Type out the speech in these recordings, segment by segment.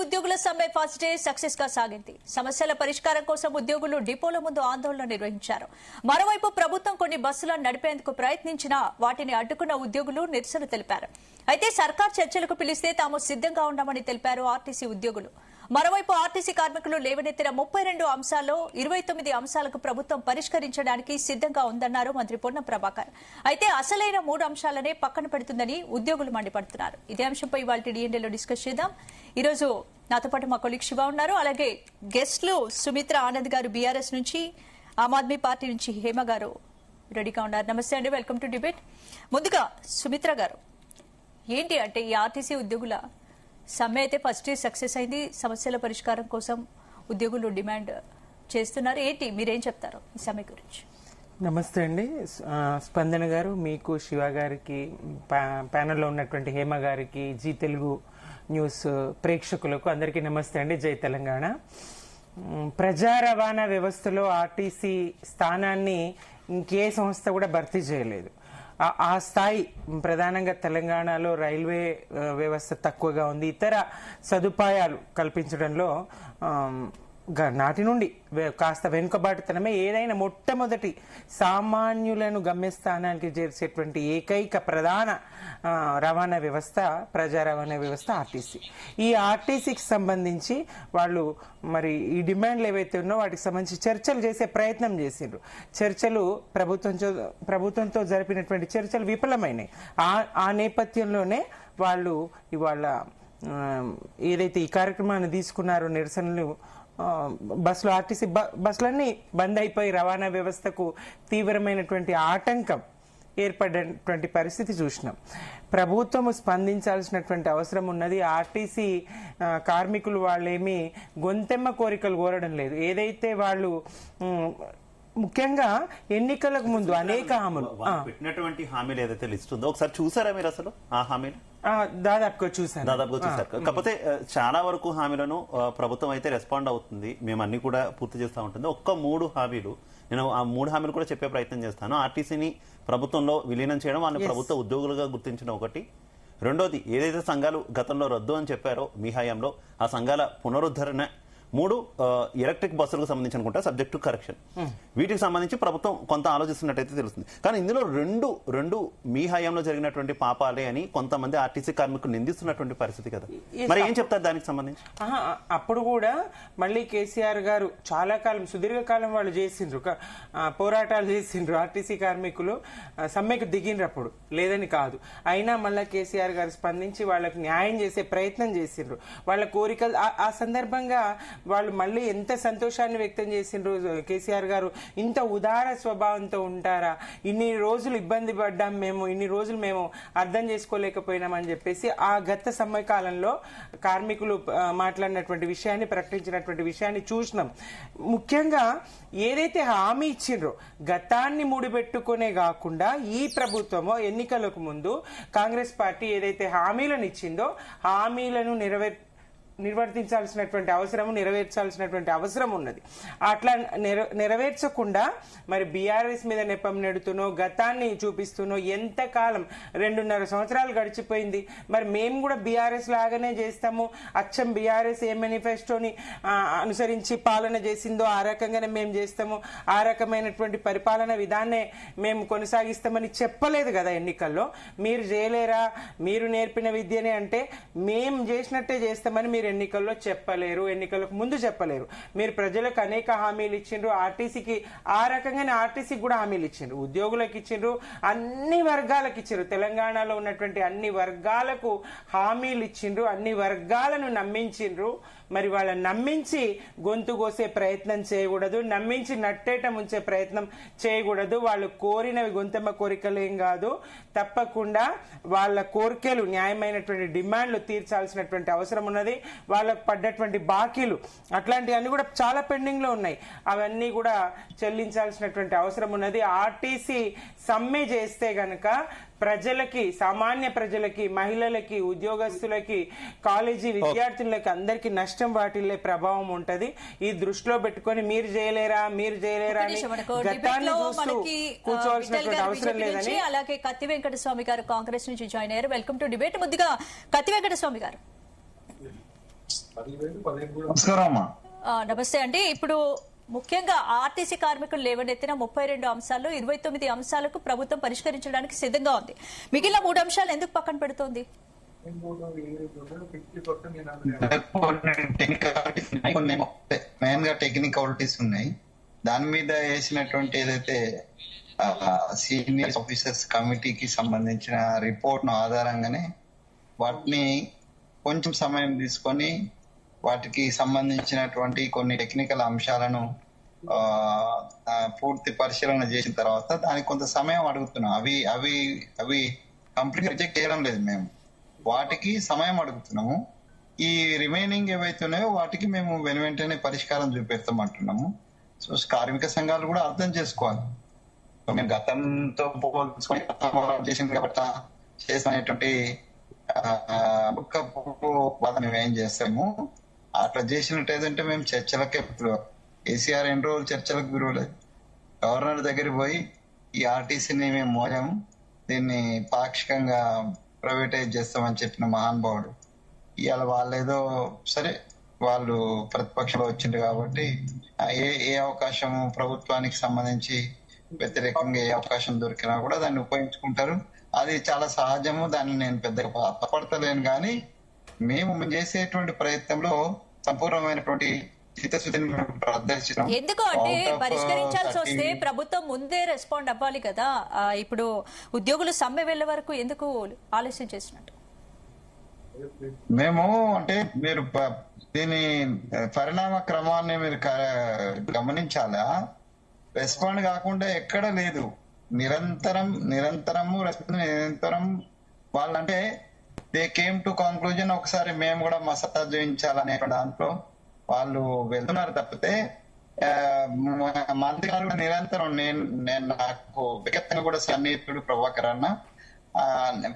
ఉద్యోగుల సమ్మె first day success గా సాగింది. సమస్యల పరిష్కారం కోసం ఉద్యోగులు డిపోల ముందు ఆందోళన నిర్వహించారు. మరోవైపు ప్రభుత్వం కొన్ని బస్సులను నడిపేందుకు ప్రయత్నించినా వాటిని అడ్డుకున్న ఉద్యోగులు నిరసన తెలిపారు. అయితే సర్కార్ చర్చలకు పిలిస్తే తాము సిద్ధంగా ఉన్నామని తెలిపారు ఆర్టీసీ ఉద్యోగులు. మరోవైపు ఆర్టీసీ కార్మికులు లేవనెత్తిన 32 అంశాల్లో 29 అంశాలకు ప్రభుత్వం పరిష్కరించడానికి సిద్ధంగా ఉందన్నారు మంత్రి పొన్నం ప్రభాకర్. అయితే అసలైన 3 అంశాలనే పక్కన పెడుతుందని ఉద్యోగులు మండిపడుతున్నారు. ఇదే అంశంపై ఇవాళ డిఎన్ఏలో డిస్కస్ చేద్దాం. ఈరోజు నాతో పాటు మా కొలీగ్ శివ ఉన్నారు. అలాగే గెస్ట్లు సుమిత్ర ఆనంద్ గారు బీఆర్ఎస్ నుంచి, ఆమ్ ఆద్మీ పార్టీ నుంచి హేమ గారు రెడీగా ఉన్నారు. నమస్తే అండి, వెల్కమ్ టు డిబేట్. ముందుగా సుమిత్ర గారు, ఏంటి అంటే ఈ ఆర్టీసీ ఉద్యోగుల సమ్మె అయితే ఫస్ట్ డే సక్సెస్ అయింది. సమస్యల పరిష్కారం కోసం ఉద్యోగులు డిమాండ్ చేస్తున్నారు. ఏంటి మీరేం చెప్తారు ఈ సమ్మె గురించి? నమస్తే అండి స్పందన గారు, మీకు, శివ గారికి, ప్యానెల్లో ఉన్నటువంటి హేమ గారికి, జీ తెలుగు న్యూస్ ప్రేక్షకులకు అందరికీ నమస్తే అండి. జై తెలంగాణ. ప్రజా రవాణా వ్యవస్థలో ఆర్టీసీ స్థానాన్ని ఇంకే సంస్థ కూడా భర్తీ చేయలేదు. ఆ స్థాయి ప్రధానంగా తెలంగాణలో రైల్వే వ్యవస్థ తక్కువగా ఉంది. ఇతర సదుపాయాలు కల్పించడంలో నాటి నుండి కాస్త వెనుకబాటుతనమే. ఏదైనా మొట్టమొదటి సామాన్యులను గమ్యస్థానానికి చేర్చేటువంటి ఏకైక ప్రధాన రవాణా వ్యవస్థ ప్రజా రవాణా వ్యవస్థ ఆర్టీసీ. ఈ ఆర్టీసీకి సంబంధించి వాళ్ళు మరి ఈ డిమాండ్లు ఏవైతే ఉన్నాయో వాటికి సంబంధించి చర్చలు చేసే ప్రయత్నం చేసిండ్రు. చర్చలు ప్రభుత్వంతో జరిపినటువంటి చర్చలు విఫలమైనాయి. ఆ నేపథ్యంలోనే వాళ్ళు ఇవాళ ఏదైతే ఈ కార్యక్రమాన్ని తీసుకున్నారో, నిరసనలు, బస్సులు, ఆర్టీసీ బస్సులన్నీ బంద్ అయిపోయి రవాణా వ్యవస్థకు తీవ్రమైనటువంటి ఆటంకం ఏర్పడినటువంటి పరిస్థితి చూసినాం. ప్రభుత్వం స్పందించాల్సినటువంటి అవసరం ఉన్నది. ఆర్టీసీ కార్మికులు వాళ్ళేమి గొంతెమ్మ కోరికలు కోరడం లేదు. ఏదైతే వాళ్ళు ముఖ్యంగా ఎన్నికలకు ముందు అనేక హామీలు పెట్టినటువంటి హామీలు ఏదైతే లిస్ట్ ఉందో ఒకసారి చూసారా మీరు? అసలు ఆ హామీలు దాదాపుగా చూసారు. కాకపోతే చాలా వరకు హామీలను ప్రభుత్వం అయితే రెస్పాండ్ అవుతుంది, మేము అన్ని కూడా పూర్తి చేస్తూ ఉంటుంది. ఒక్క 3 హామీలు, నేను ఆ 3 హామీలు కూడా చెప్పే ప్రయత్నం చేస్తాను. ఆర్టీసీని ప్రభుత్వంలో విలీనం చేయడం, వాళ్ళని ప్రభుత్వ ఉద్యోగులుగా గుర్తించడం ఒకటి. రెండోది, ఏదైతే సంఘాలు గతంలో రద్దు అని చెప్పారో మీ హయాంలో, ఆ సంఘాల పునరుద్ధరణ. 3, ఎలక్ట్రిక్ బస్సులకు సంబంధించి అనుకుంటా సబ్జెక్ట్ టు కరెక్షన్. వీటికి సంబంధించి ప్రభుత్వం కొంత ఆలోచిస్తున్నట్టయితే తెలుస్తుంది. కానీ ఇందులో రెండు మీ హయాంలో జరిగినటువంటి పాపాలే అని కొంతమంది ఆర్టీసీ కార్మికులు నిందిస్తున్నటువంటి పరిస్థితి కదా. మరి ఏం చెప్తారు దానికి సంబంధించి? అప్పుడు కూడా మళ్ళీ కేసీఆర్ గారు చాలా కాలం, సుదీర్ఘకాలం వాళ్ళు చేసిండ్రు, పోరాటాలు చేసిండ్రు. ఆర్టీసీ కార్మికులు సమ్మెకు దిగినప్పుడు లేదని కాదు, అయినా మళ్ళీ కేసీఆర్ గారు స్పందించి వాళ్ళకి న్యాయం చేసే ప్రయత్నం చేసిండ్రు. వాళ్ళ కోరికలు ఆ సందర్భంగా వాళ్ళు మళ్ళీ ఎంత సంతోషాన్ని వ్యక్తం చేసిండ్రు. కేసీఆర్ గారు ఇంత ఉదార స్వభావంతో ఉంటారా, ఇన్ని రోజులు ఇబ్బంది పడ్డాం మేము, ఇన్ని రోజులు మేము అర్థం చేసుకోలేకపోయినామని చెప్పేసి ఆ గత సమయకాలంలో కార్మికులు మాట్లాడినటువంటి విషయాన్ని, ప్రకటించినటువంటి విషయాన్ని చూసినాం. ముఖ్యంగా ఏదైతే హామీ ఇచ్చిండ్రో గతాన్ని ముడిపెట్టుకునే కాకుండా ఈ ప్రభుత్వమో ఎన్నికలకు ముందు కాంగ్రెస్ పార్టీ ఏదైతే హామీలను ఇచ్చిందో హామీలను నిర్వర్తించాల్సినటువంటి అవసరము, నెరవేర్చాల్సినటువంటి అవసరం ఉన్నది. అట్లా నెరవేర్చకుండా మరి బీఆర్ఎస్ మీద నెపం నెడుతునో, గతాన్ని చూపిస్తునో ఎంతకాలం 2.5 సంవత్సరాలు గడిచిపోయింది. మరి మేము కూడా బీఆర్ఎస్ లాగానే చేస్తాము, అచ్చం బీఆర్ఎస్ ఏ మేనిఫెస్టోని అనుసరించి పాలన చేసిందో ఆ రకంగానే మేము చేస్తాము, ఆ రకమైనటువంటి పరిపాలన విధాన్నే మేము కొనసాగిస్తామని చెప్పలేదు కదా ఎన్నికల్లో. మీరు చేయలేరా, మీరు నేర్పిన విద్యనే అంటే మేము చేసినట్టే చేస్తామని మీరు ఎన్నికల్లో చెప్పలేరు, ఎన్నికలకు ముందు చెప్పలేరు. మీరు ప్రజలకు అనేక హామీలు ఇచ్చిండ్రు, ఆర్టీసీకి ఆ రకంగానే ఆర్టీసీకి కూడా హామీలు ఇచ్చిండ్రు, ఉద్యోగులకు ఇచ్చిండ్రు, అన్ని వర్గాలకు ఇచ్చిండ్రు. తెలంగాణలో ఉన్నటువంటి అన్ని వర్గాలకు హామీలు ఇచ్చిండ్రు, అన్ని వర్గాలను నమ్మించిండ్రు. మరి వాళ్ళని నమ్మించి గొంతు కోసే ప్రయత్నం చేయకూడదు, నమ్మించి నట్టేట ముంచే ప్రయత్నం చేయకూడదు. వాళ్ళు కోరినవి గొంతెమ్మ కోరికలు ఏం కాదు. తప్పకుండా వాళ్ళ కోరికలు, న్యాయమైనటువంటి డిమాండ్లు తీర్చాల్సినటువంటి అవసరం ఉన్నది. వాళ్ళకు పడ్డటువంటి బాకీలు అట్లాంటివన్నీ కూడా చాలా పెండింగ్ లో ఉన్నాయి, అవన్నీ కూడా చెల్లించాల్సినటువంటి అవసరం ఉన్నది. ఆర్టీసీ సమ్మె చేస్తే గనక ప్రజలకి, సామాన్య ప్రజలకి, మహిళలకి, ఉద్యోగస్తులకి, కాలేజీ విద్యార్థులకి అందరికి నష్టం వాటిల్లే ప్రభావం ఉంటది. ఈ దృష్టిలో పెట్టుకుని మీరు చేయలేరా అని గతాన్ని చూస్తూ కూర్చోవాల్సినటువంటి అవసరం లేదని. అలాగే కత్తి వెంకటస్వామి గారు కాంగ్రెస్ నుంచి జాయిన్ అయ్యారు. Welcome to debate. ముద్దుగా కత్తి వెంకటస్వామి గారు, నమస్కారం అమ్మా. నమస్తే అండి. ఇప్పుడు ముఖ్యంగా ఆర్టీసీ కార్మికులు లేవనెత్తిన 32 అంశాలు 29 అంశాలకు ప్రభుత్వం పరిష్కరించడానికి సిద్ధంగా ఉంది. మిగిలిన 3 అంశాలు ఎందుకు పక్కన పెడుతోంది? మెయిన్ గా టెక్నికాలిటీస్ ఉన్నాయి. దాని మీద వేసినటువంటి ఏదైతే సీనియర్ ఆఫీసర్స్ కమిటీకి సంబంధించిన రిపోర్ట్ ను ఆధారంగానే వాటిని కొంచెం సమయం తీసుకొని వాటికి సంబంధించినటువంటి కొన్ని టెక్నికల్ అంశాలను పూర్తి పరిశీలన చేసిన తర్వాత దానికి కొంత సమయం అడుగుతున్నాం. అవి అవి అవి కంప్లీట్ రిజెక్ట్ చేయడం లేదు, మేము వాటికి సమయం అడుగుతున్నాము. ఈ రిమైనింగ్ ఏవైతే ఉన్నాయో వాటికి మేము వెంటనే పరిష్కారం చూపెడతామంటున్నాము. సో కార్మిక సంఘాలు కూడా అర్థం చేసుకోవాలి. మేము గతంతో పోల్చుకొని చేసింది కాబట్టి చేసినటువంటి మేము ఏం చేస్తాము, అట్లా చేసినట్టు ఏదంటే మేము చర్చలకే కేసీఆర్ ఎన్ని రోజులు చర్చలకు విలువలేదు. గవర్నర్ దగ్గర పోయి ఈ ఆర్టీసీని మేము మోసాము, దీన్ని పాక్షికంగా ప్రైవేటైజ్ చేస్తామని చెప్పిన మహానుభావుడు ఇవాళ వాళ్ళేదో సరే వాళ్ళు ప్రతిపక్షంలో వచ్చింది కాబట్టి ఏ అవకాశం ప్రభుత్వానికి సంబంధించి వ్యతిరేకంగా ఏ అవకాశం దొరికినా కూడా దాన్ని ఉపయోగించుకుంటారు. అది చాలా సహజము, దాన్ని నేను పెద్దగా బాధపడతలేను. కానీ మేము చేసేటువంటి ప్రయత్నంలో సంపూర్ణమైనటువంటి చిత్తశుద్ధిని ప్రదర్శిస్తాం. ఎందుకు అంటే పరిష్కరించాల్సి వస్తే ప్రభుత్వం ముందే రెస్పాండ్ అవ్వాలి కదా. ఇప్పుడు ఉద్యోగులు సమ్మె వెళ్లే వరకు ఎందుకు ఆలస్యం చేసినట్టు? మేము అంటే మీరు దీని పరిణామ క్రమాన్ని మీరు గమనించాలా. రెస్పాండ్ కాకుండా ఎక్కడ లేదు, నిరంతరం వాళ్ళంటే దే కేమ్ టు కన్క్లూజన్. ఒకసారి మేము కూడా మసతా చూపించాలనే దాంట్లో వాళ్ళు వెళ్తున్నారు తప్పితే మంత్రి గారు నిరంతరం నేను నాకు వ్యక్తిగతంగా కూడా సన్నిహితుడు ప్రభాకర్ అన్న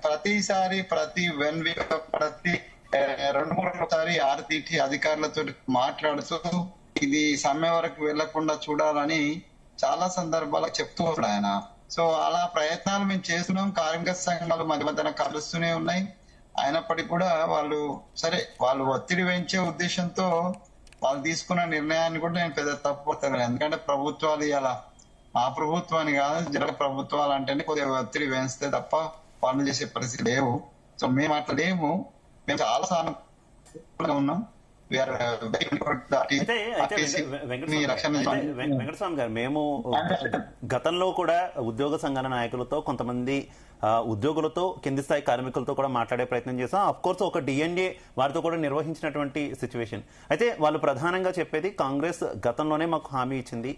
ప్రతిసారి ప్రతి 1 వీక్ ప్రతి 2-3 సారి ఆర్టీటీ అధికారులతో మాట్లాడుతూ ఇది సమ్మె వరకు వెళ్లకుండా చూడాలని చాలా సందర్భాలకు చెప్తూ ఉంటాడు ఆయన. సో అలా ప్రయత్నాలు మేము చేస్తున్నాం. కార్మిక సంఘాలు మధ్యన కలుస్తూనే ఉన్నాయి. అయినప్పటికీ కూడా వాళ్ళు ఒత్తిడి పెంచే ఉద్దేశంతో వాళ్ళు తీసుకున్న నిర్ణయాన్ని కూడా నేను పెద్ద తప్పుపడతాను. ఎందుకంటే ప్రభుత్వాలు ఇలా మా ప్రభుత్వాన్ని కాదు, జన ప్రభుత్వాలు అంటేనే కొద్దిగా ఒత్తిడి పెంచితే తప్ప పనులు చేసే పరిస్థితి లేవు. సో మేము అట్లా లేము, మేము చాలా సానుకూలంగా ఉన్నాం. వెంకటస్వామి గారు, మేము గతంలో కూడా ఉద్యోగ సంఘాల నాయకులతో కొంతమంది ఉద్యోగులతో కింది స్థాయి కార్మికులతో కూడా మాట్లాడే ప్రయత్నం చేశాం. అఫ్ కోర్స్ ఒక డిఎన్ఏ వారితో కూడా నిర్వహించినటువంటి సిచ్యువేషన్. అయితే వాళ్ళు ప్రధానంగా చెప్పేది కాంగ్రెస్ గతంలోనే మాకు హామీ ఇచ్చింది,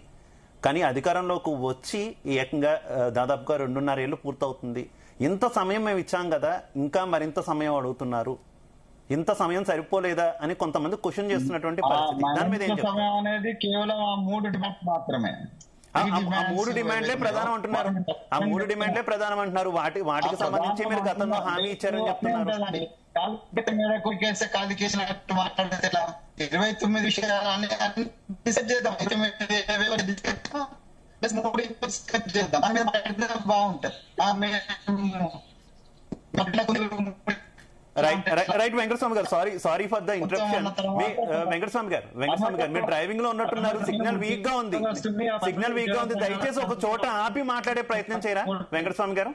కానీ అధికారంలోకి వచ్చి ఏకంగా దాదాపుగా 2.5 ఏళ్లు పూర్తవుతుంది. ఇంత సమయం మేము ఇచ్చాం కదా, ఇంకా మరింత సమయం అడుగుతున్నారు, ఇంత సమయం సరిపోలేదా అని కొంతమంది క్వశ్చన్ చేస్తున్నటువంటి పరిస్థితి. దాని మీద ఏం చెప్తారు? అనేది కేవలం ఆ 3 డిమాండ్ మాత్రమే. ఆ 3 డిమాండ్లే ప్రధానం అంటున్నారు. ఆ 3 డిమాండ్లే ప్రధానం అంటున్నారు. వాటికి సంబంధించి మీరు గతంలో హామీ ఇచ్చారని చెప్తున్నారు. మాట్లాడితే 29 విషయాలు రైట్ వెంకటస్వామి గారు, sorry for the interruption. Venkataswamy గారు మీరు డ్రైవింగ్ లో ఉన్నట్టున్నారు, సిగ్నల్ వీక్ గా ఉంది. దయచేసి ఒక చోట ఆపి మాట్లాడే ప్రయత్నం చేయరా వెంకటస్వామి గారు?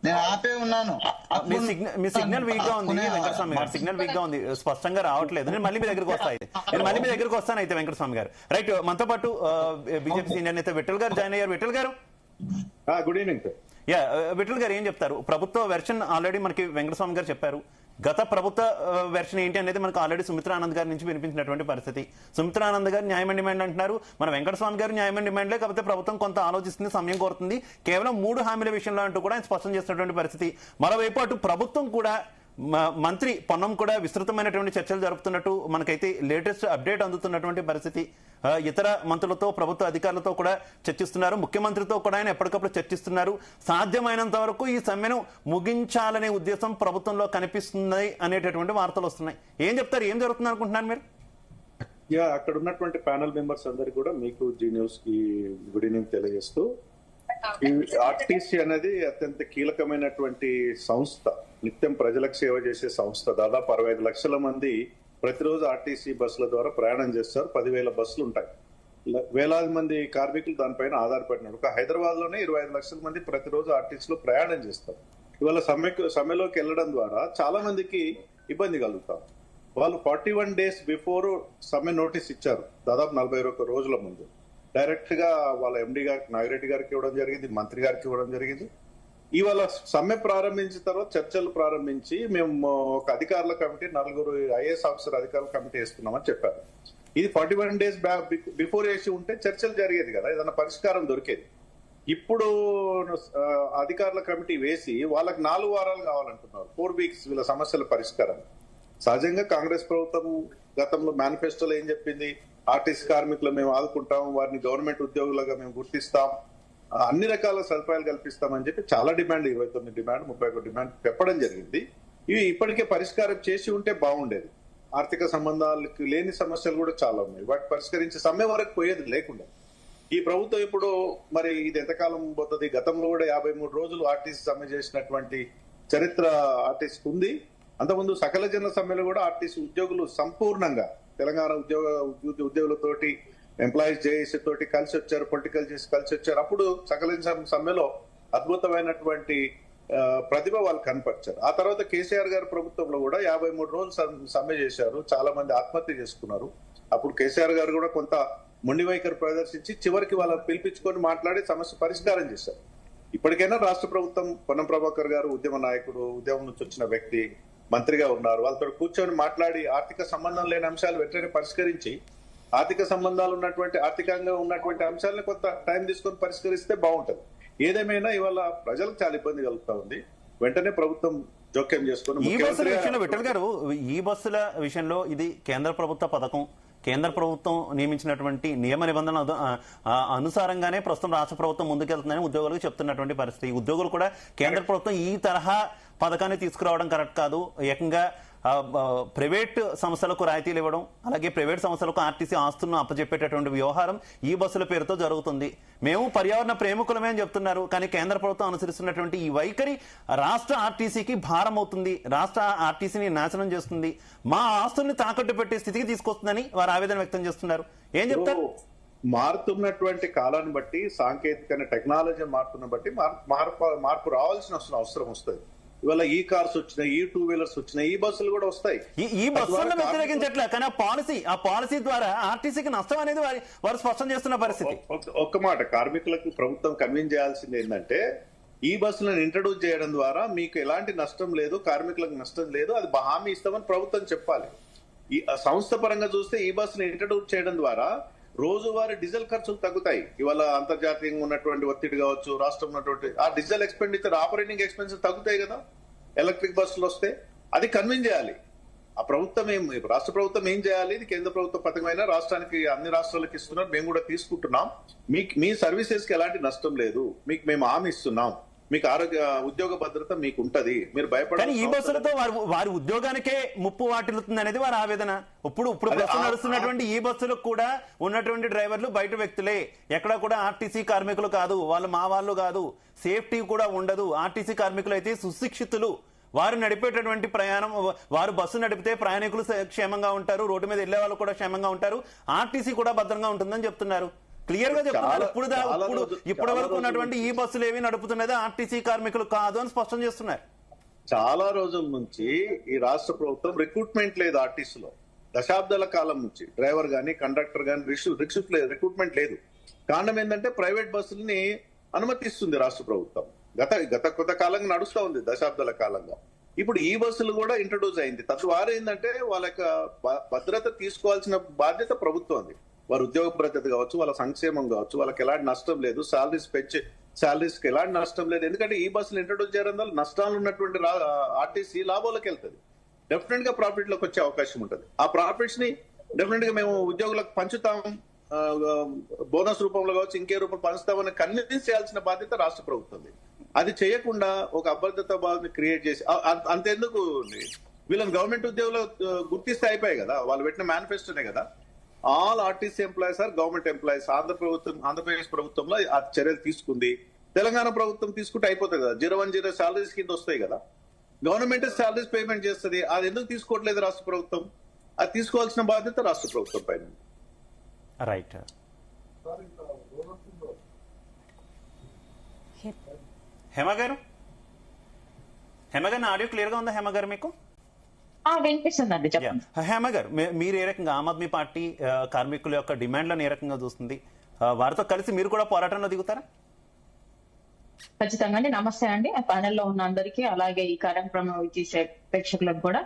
నేను ఆపే ఉన్నాను. మీ సిగ్నల్ వీక్ గా ఉంది వెంకటస్వామి గారు, సిగ్నల్ వీక్ గా ఉంది, స్పష్టంగా రావట్లేదు. నేను మళ్ళీ మీ దగ్గరకు వస్తాను అయితే వెంకటస్వామి గారు. రైట్, మనతో పాటు బీజేపీ సీనియర్ నేత విఠల్ గారు జాయిన్ అయ్యారు. విఠల్ గారు, గుడ్ ఈవినింగ్ సార్. విఠల్ గారు ఏం చెప్తారు? ప్రభుత్వ వెర్షన్ ఆల్రెడీ మనకి వెంకటస్వామి గారు చెప్పారు. గత ప్రభుత్వ వెర్షన్ ఏంటి అనేది మనకు ఆల్రెడీ సుమిత్రా ఆనంద్ గారి నుంచి వినిపించినటువంటి పరిస్థితి. సుమిత్రా ఆనంద్ గారు న్యాయమైన డిమాండ్ అంటున్నారు, మన వెంకటస్వామి గారు న్యాయమైన డిమాండ్లే, కాకపోతే ప్రభుత్వం కొంత ఆలోచిస్తుంది, సమయం కోరుతుంది, కేవలం 3 హామీల విషయంలో అంటూ కూడా ఆయన స్పష్టం చేస్తున్నటువంటి పరిస్థితి. మరోవైపు అటు ప్రభుత్వం కూడా మంత్రి పొన్నం కూడా విస్తృతమైనటువంటి చర్చలు జరుపుతున్నట్టు మనకైతే లేటెస్ట్ అప్డేట్ అందుతున్నటువంటి పరిస్థితి. ఇతర మంత్రులతో ప్రభుత్వ అధికారులతో కూడా చర్చిస్తున్నారు, ముఖ్యమంత్రితో కూడా ఆయన ఎప్పటికప్పుడు చర్చిస్తున్నారు. సాధ్యమైనంత వరకు ఈ సమ్మెను ముగించాలనే ఉద్దేశం ప్రభుత్వంలో కనిపిస్తుంది అనేటటువంటి వార్తలు వస్తున్నాయి. ఏం చెప్తారు, ఏం జరుగుతుంది అనుకుంటున్నారు మీరు? అక్కడ ఉన్నటువంటి ప్యానల్ మెంబర్స్ అందరికి కూడా మీకు జీ న్యూస్ కి గుడ్ ఈవినింగ్ తెలియజేస్తూ, ఈ ఆర్టీసీ అనేది అత్యంత కీలకమైనటువంటి సంస్థ, నిత్యం ప్రజలకు సేవ చేసే సంస్థ. దాదాపు 65 లక్షల మంది ప్రతిరోజు ఆర్టీసీ బస్సుల ద్వారా ప్రయాణం చేస్తారు. 10,000 బస్సులు ఉంటాయి. వేలాది మంది కార్మికులు దానిపైన ఆధారపడినారు. ఒక హైదరాబాద్ లోనే 25 లక్షల మంది ప్రతిరోజు ఆర్టీసీలో ప్రయాణం చేస్తారు. ఇవాళ సమ్మెలోకి వెళ్ళడం ద్వారా చాలా మందికి ఇబ్బంది కలుగుతాం. వాళ్ళు 41 డేస్ బిఫోర్ సమ్మె నోటీస్ ఇచ్చారు. దాదాపు 41 రోజుల ముందు డైరెక్ట్ గా వాళ్ళ ఎండి గారికి, నాగిరెడ్డి గారికి ఇవ్వడం జరిగింది, మంత్రి గారికి ఇవ్వడం జరిగింది. ఇవాళ సమ్మె ప్రారంభించిన తర్వాత చర్చలు ప్రారంభించి మేము ఒక అధికారుల కమిటీ, 4 ఐఏఎస్ ఆఫీసర్ అధికారుల కమిటీ వేస్తున్నామని చెప్పారు. ఇది 41 డేస్ బిఫోర్ వేసి ఉంటే చర్చలు జరిగేది కదా, ఏదైనా పరిష్కారం దొరికేది. ఇప్పుడు అధికారుల కమిటీ వేసి వాళ్ళకి 4 వారాలు కావాలంటున్నారు, 4 వీక్స్ వీళ్ళ సమస్యల పరిష్కారం. సహజంగా కాంగ్రెస్ ప్రభుత్వం గతంలో మేనిఫెస్టోలో ఏం చెప్పింది? ఆర్టీసీ కార్మికులు మేము ఆదుకుంటాం, వారిని గవర్నమెంట్ ఉద్యోగులుగా మేము గుర్తిస్తాం, అన్ని రకాల సదుపాయాలు కల్పిస్తామని చెప్పి చాలా డిమాండ్, 29 డిమాండ్, 31 డిమాండ్ చెప్పడం జరిగింది. ఇవి ఇప్పటికే పరిష్కారం చేసి ఉంటే బాగుండేది. ఆర్థిక సంబంధాలకు లేని సమస్యలు కూడా చాలా ఉన్నాయి, వాటి పరిష్కరించి సమ్మె వరకు పోయేది లేకుండా. ఈ ప్రభుత్వం ఇప్పుడు మరి ఇది ఎంతకాలం పోతుంది? గతంలో కూడా 53 రోజులు ఆర్టీసీ సమ్మె చేసినటువంటి చరిత్ర ఆర్టీసీకి ఉంది. అంతకుముందు సకల జన సమ్మెలో కూడా ఆర్టీసీ ఉద్యోగులు సంపూర్ణంగా తెలంగాణ ఉద్యోగులతోటి, ఎంప్లాయీస్ జేఏసీ తోటి కలిసి వచ్చారు, పొలిటికల్ చేసి కలిసి వచ్చారు. అప్పుడు సకల జన సమ్మెలో అద్భుతమైనటువంటి ప్రతిభ వాళ్ళు కనపరిచారు. ఆ తర్వాత కేసీఆర్ గారి ప్రభుత్వంలో కూడా 53 రోజులు సమ్మె చేశారు, చాలా మంది ఆత్మహత్య చేసుకున్నారు. అప్పుడు కేసీఆర్ గారు కూడా కొంత మొండి వైఖరి ప్రదర్శించి చివరికి వాళ్ళని పిలిపించుకొని మాట్లాడి సమస్య పరిష్కారం చేశారు. ఇప్పటికైనా రాష్ట్ర ప్రభుత్వం, పొన్నం ప్రభాకర్ గారు ఉద్యమ నాయకుడు, ఉద్యమం నుంచి వచ్చిన వ్యక్తి, మంత్రిగా ఉన్నారు, వాళ్ళతో కూర్చొని మాట్లాడి ఆర్థిక సంబంధం లేని అంశాలు వెంటనే పరిష్కరించి, ఆర్థిక సంబంధాలు ఉన్నటువంటి, ఆర్థికంగా ఉన్నటువంటి అంశాలను కొంత టైం తీసుకొని పరిష్కరిస్తే బాగుంటది. ఏదేమైనా ఇవాళ ప్రజలకు చాలా ఇబ్బంది కలుగుతా ఉంది. వెంటనే ప్రభుత్వం జోక్యం చేసుకుని ఈ బస్సుల విషయంలో విఠల్ గారు, ఈ బస్సుల విషయంలో ఇది కేంద్ర ప్రభుత్వ పథకం, కేంద్ర ప్రభుత్వం నియమించినటువంటి నియమ నిబంధనల అనుసారంగానే ప్రస్తుతం రాష్ట్ర ప్రభుత్వం ముందుకెళ్తుందని ఉద్యోగులకు చెప్తున్నటువంటి పరిస్థితి. ఉద్యోగులు కూడా కేంద్ర ప్రభుత్వం ఈ తరహా పథకాన్ని తీసుకురావడం కరెక్ట్ కాదు, ఏకంగా ప్రైవేట్ సంస్థలకు రాయితీలు ఇవ్వడం, అలాగే ప్రైవేట్ సంస్థలకు ఆర్టీసీ ఆస్తులను అప్పచెప్పేటటువంటి వ్యవహారం ఈ బస్సుల పేరుతో జరుగుతుంది. మేము పర్యావరణ ప్రేమికులమే అని చెప్తున్నారు, కానీ కేంద్ర ప్రభుత్వం అనుసరిస్తున్నటువంటి ఈ వైఖరి రాష్ట్ర ఆర్టీసీకి భారం అవుతుంది, రాష్ట్ర ఆర్టీసీని నాశనం చేస్తుంది, మా ఆస్తుల్ని తాకట్టు పెట్టే స్థితికి తీసుకొస్తుందని వారు ఆవేదన వ్యక్తం చేస్తున్నారు. ఏం చెప్తారు? మారుతున్నటువంటి కాలాన్ని బట్టి, సాంకేతిక టెక్నాలజీ మారుతున్న బట్టి మార్పు రావాల్సిన అవసరం వస్తుంది. ఇవాళ ఈ కార్స్ వచ్చినాయి, ఈ 2 వీలర్స్ వచ్చినాయి, ఈ బస్సులు కూడా వస్తాయి. ఈ బస్సులను వ్యతిరేకించట్లే, కానీ ఆ పాలసీ ద్వారా ఆర్టీసీకి నష్టం అనేది వారు స్పష్టం చేస్తున్న పరిస్థితి. ఒక్క మాట, కార్మికులకు ప్రభుత్వం కన్విన్స్ చేయాల్సింది ఏంటంటే, ఈ బస్సులను ఇంట్రడ్యూస్ చేయడం ద్వారా మీకు ఎలాంటి నష్టం లేదు, కార్మికులకు నష్టం లేదు, అది హామీ ఇస్తామని ప్రభుత్వం చెప్పాలి. ఈ సంస్థ పరంగా చూస్తే ఈ బస్సును ఇంట్రడ్యూస్ చేయడం ద్వారా రోజువారీ డీజిల్ ఖర్చులు తగ్గుతాయి. ఇవాళ అంతర్జాతీయంగా ఉన్నటువంటి ఒత్తిడి కావచ్చు, రాష్ట్రం ఉన్నటువంటి ఆ డీజిల్ ఎక్స్పెండిచర్, ఆపరేటింగ్ ఎక్స్పెన్సెస్ తగ్గుతాయి కదా ఎలక్ట్రిక్ బస్సులు వస్తే. అది కన్విన్స్ చేయాలి. ఆ ప్రభుత్వం రాష్ట్ర ప్రభుత్వం ఏం చేయాలి? ఇది కేంద్ర ప్రభుత్వ పథకమైన రాష్ట్రానికి, అన్ని రాష్ట్రాలకు ఇస్తున్నారు, మేము కూడా తీసుకుంటున్నాం, మీ సర్వీసెస్ కి ఎలాంటి నష్టం లేదు, మీకు మేము హామీ ఇస్తున్నాం, మీకు ఆరోగ్య ఉద్యోగ భద్రత మీకు ఉంటది, మీరు భయపడాలి. ఈ బస్సులతో వారి ఉద్యోగానికే ముప్పు వాటిల్లుతుంది అనేది వారి ఆవేదన. ఇప్పుడు ప్రస్తుతం నడుస్తున్నటువంటి ఈ బస్సులకు కూడా ఉన్నటువంటి డ్రైవర్లు బయట వ్యక్తులే, ఎక్కడ కూడా ఆర్టీసీ కార్మికులు కాదు, వాళ్ళు మా వాళ్ళు కాదు, సేఫ్టీ కూడా ఉండదు. ఆర్టీసీ కార్మికులు అయితే సుశిక్షితులు, వారు నడిపేటటువంటి ప్రయాణం, వారు బస్సు నడిపితే ప్రయాణికులు క్షేమంగా ఉంటారు, రోడ్డు మీద వెళ్లే వాళ్ళు కూడా క్షేమంగా ఉంటారు, ఆర్టీసీ కూడా భద్రంగా ఉంటుందని చెప్తున్నారు. క్లియర్ గా చెప్తున్నారు. ఇప్పటి వరకు ఉన్నటువంటి ఈ బస్సులు ఏవి నడుపుతున్నది ఆర్టీసీ కార్మికులు కాదు అని స్పష్టం చేస్తున్నారు. చాలా రోజుల నుంచి ఈ రాష్ట్ర ప్రభుత్వం రిక్రూట్మెంట్ లేదు ఆర్టీసీలో. దశాబ్దాల కాలం నుంచి డ్రైవర్ గానీ, కండక్టర్ గానీ రిక్రూట్మెంట్ లేదు. కారణం ఏంటంటే ప్రైవేట్ బస్సుల్ని అనుమతిస్తుంది రాష్ట్ర ప్రభుత్వం. గత కొంత కాలంగా నడుస్తూ ఉంది, దశాబ్దాల కాలంగా. ఇప్పుడు ఈ బస్సులు కూడా ఇంట్రడ్యూస్ అయింది. తద్వారా ఏంటంటే వాళ్ళ భద్రత తీసుకోవాల్సిన బాధ్యత ప్రభుత్వం. వారి ఉద్యోగ భద్రత కావచ్చు, వాళ్ళ సంక్షేమం కావచ్చు, వాళ్ళకి ఎలాంటి నష్టం లేదు, శాలరీస్ కి ఎలాంటి నష్టం లేదు. ఎందుకంటే ఈ బస్సులు ఇంట్రడ్యూస్ చేయడం వల్ల నష్టాలు ఉన్నటువంటి ఆర్టీసీ లాభాలకు వెళ్తుంది, డెఫినెట్ గా ప్రాఫిట్ లోకి వచ్చే అవకాశం ఉంటుంది. ఆ ప్రాఫిట్స్ ని డెఫినెట్ గా మేము ఉద్యోగులకు పంచుతాం, బోనస్ రూపంలో కావచ్చు, ఇంకే రూపంలో పంచుతామని కన్విన్స్ చేయాల్సిన బాధ్యత రాష్ట్ర ప్రభుత్వం. అది చేయకుండా ఒక అభద్రతా భావాన్ని క్రియేట్ చేసి అంతెందుకు వీళ్ళని గవర్నమెంట్ ఉద్యోగులు గుర్తిస్తే అయిపోయాయి కదా, వాళ్ళు పెట్టిన మేనిఫెస్టోనే కదా. All RTC employees are government employees. Andhra Pradesh ప్రభుత్వంలో ఆ చర్యలు తీసుకుంది, తెలంగాణ ప్రభుత్వం తీసుకుంటే అయిపోతుంది కదా, 010 శాలరీస్ కింద వస్తాయి కదా, గవర్నమెంట్ శాలరీస్ పేమెంట్ చేస్తుంది. అది ఎందుకు తీసుకోవట్లేదు రాష్ట్ర ప్రభుత్వం? అది తీసుకోవాల్సిన బాధ్యత రాష్ట్ర ప్రభుత్వం పైన. రైట్. హేమ గారు, ఆడియో క్లియర్ గా ఉందా హేమ గారు మీకు? వినిపిస్తుందండి, చెప్పండి. హేమ గారు, మీరు ఏ రకంగా ఆమ్ ఆద్మీ పార్టీ కార్మికుల యొక్క డిమాండ్లను ఏ రకంగా చూస్తుంది? వారితో కలిసి మీరు కూడా పోరాటంలో దిగుతారా? ఖచ్చితంగా అండి. నమస్తే అండి ప్యానెల్లో ఉన్న అందరికీ, అలాగే ఈ కార్యక్రమం ఇచ్చే ప్రేక్షకులకు కూడా.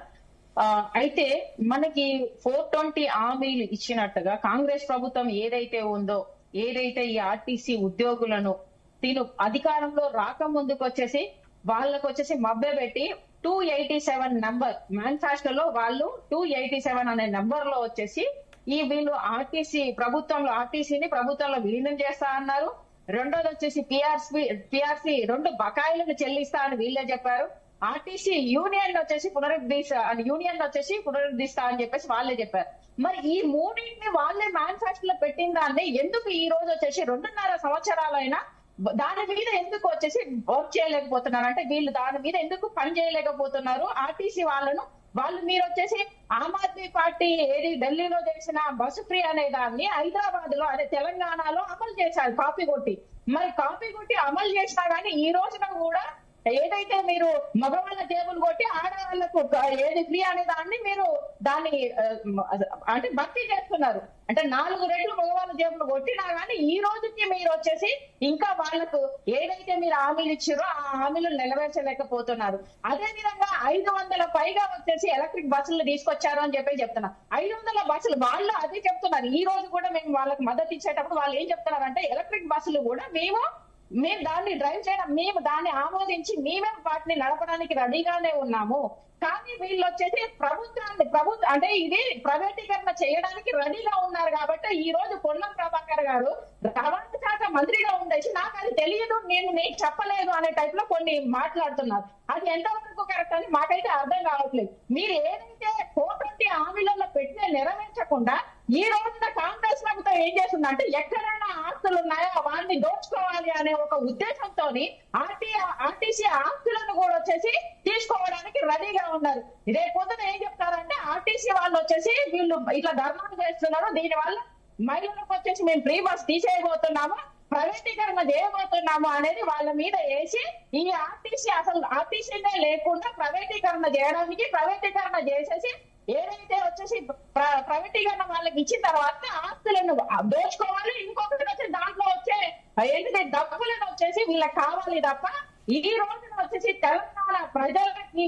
అయితే మనకి 420 హామీలు ఇచ్చినట్టుగా కాంగ్రెస్ ప్రభుత్వం ఏదైతే ఉందో, ఏదైతే ఈ ఆర్టీసీ ఉద్యోగులను అధికారంలో రాకముందుకు వచ్చేసి వాళ్ళకు వచ్చేసి మభ్యపెట్టి 287 నంబర్ మేనిఫెస్టోలో వాళ్ళు 287 అనే నంబర్ లో వచ్చేసి వీళ్ళు ఆర్టీసీని ప్రభుత్వంలో విలీనం చేస్తా అన్నారు. రెండోది వచ్చేసి పిఆర్సీ 2 బకాయిలను చెల్లిస్తా అని వీళ్ళే చెప్పారు. ఆర్టీసీ యూనియన్ వచ్చేసి పునరుద్ధరిస్తా అని చెప్పేసి వాళ్ళే చెప్పారు. మరి ఈ మూడింటిని వాళ్ళే మేనిఫెస్టోలో పెట్టిన దాన్ని ఎందుకు ఈ రోజు వచ్చేసి 2.5 సంవత్సరాలైనా దాని మీద ఎందుకు వచ్చేసి వర్క్ చేయలేకపోతున్నారు? అంటే వీళ్ళు దాని మీద ఎందుకు పని చేయలేకపోతున్నారు? ఆర్టీసీ వాళ్ళు మీరు వచ్చేసి ఆమ్ ఆద్మీ పార్టీ ఏది ఢిల్లీలో చేసిన బస్సు ఫ్రీ అనే దాన్ని హైదరాబాద్ లో అదే తెలంగాణలో అమలు చేశారు కాపీ కొట్టి. మరి కాపీ కొట్టి అమలు చేసినా గానీ ఈ రోజున కూడా ఏదైతే మీరు మగవాళ్ళ జేబులు కొట్టి ఆడవాళ్లకు ఏది ఫ్రీ అనే దాన్ని మీరు దాన్ని అంటే భర్తీ చేస్తున్నారు. అంటే 4 రెట్లు మగవాళ్ళ జేబులు కొట్టినా గానీ ఈ రోజుకి మీరు వచ్చేసి ఇంకా వాళ్లకు ఏదైతే మీరు హామీలు ఇచ్చారో ఆ హామీలు నెరవేర్చలేకపోతున్నారు. అదే విధంగా 500 పైగా వచ్చేసి ఎలక్ట్రిక్ బస్సులు తీసుకొచ్చారు అని చెప్పి చెప్తున్నారు. 500 బస్సులు వాళ్ళు అదే చెప్తున్నారు. ఈ రోజు కూడా మేము వాళ్ళకి మద్దతు ఇచ్చేటప్పుడు వాళ్ళు ఏం చెప్తున్నారంటే ఎలక్ట్రిక్ బస్సులు కూడా మేము దాన్ని డ్రైవ్ చేయడం, మేము దాన్ని ఆమోదించి మేమే వాటిని నడపడానికి రెడీగానే ఉన్నాము. కానీ వీళ్ళు వచ్చేసి ప్రభుత్వం అంటే ఇది ప్రైవేటీకరణ చేయడానికి రెడీగా ఉన్నారు. కాబట్టి ఈ రోజు పొన్నం ప్రభాకర్ గారు రవాణా శాఖ మంత్రిగా ఉండేసి నాకు అది తెలియదు, నేను నీకు చెప్పలేదు అనే టైప్ లో కొన్ని మాట్లాడుతున్నారు. అది ఎంతవరకు కరెక్ట్ అని మాకైతే అర్థం కావట్లేదు. మీరు ఏదైతే 420 హామీలలో పెట్టిన నెరవేర్చకుండా ఈ రోజున కాంగ్రెస్ ప్రభుత్వం ఏం చేస్తుందంటే ఎక్కడైనా ఆస్తులు ఉన్నాయో వాటిని దోచుకోవాలి అనే ఒక ఉద్దేశంతో ఆర్టీసీ ఆస్తులను కూడా వచ్చేసి తీసుకోవడానికి రెడీగా ఉన్నారు. రేపు పొద్దున ఏం చెప్తారంటే ఆర్టీసీ వాళ్ళు వచ్చేసి వీళ్ళు ఇట్లా ధర్నాలు చేస్తున్నారు, దీనివల్ల మహిళలకు వచ్చేసి మేము ఫ్రీ బస్ తీసేయబోతున్నాము, ప్రైవేటీకరణ చేయబోతున్నాము అనేది వాళ్ళ మీద వేసి ఈ ఆర్టీసీనే లేకుండా ప్రైవేటీకరణ చేసేసి ఏదైతే వచ్చేసి ప్రైవేటీకరణ వాళ్ళకి ఇచ్చిన తర్వాత ఆస్తులను దోచుకోవాలి. ఇంకొకటి వచ్చి దాంట్లో వచ్చే ఏంటంటే డబ్బులను వచ్చేసి వీళ్ళకి కావాలి తప్ప ఈ రోజున వచ్చేసి తెలంగాణ ప్రజలకి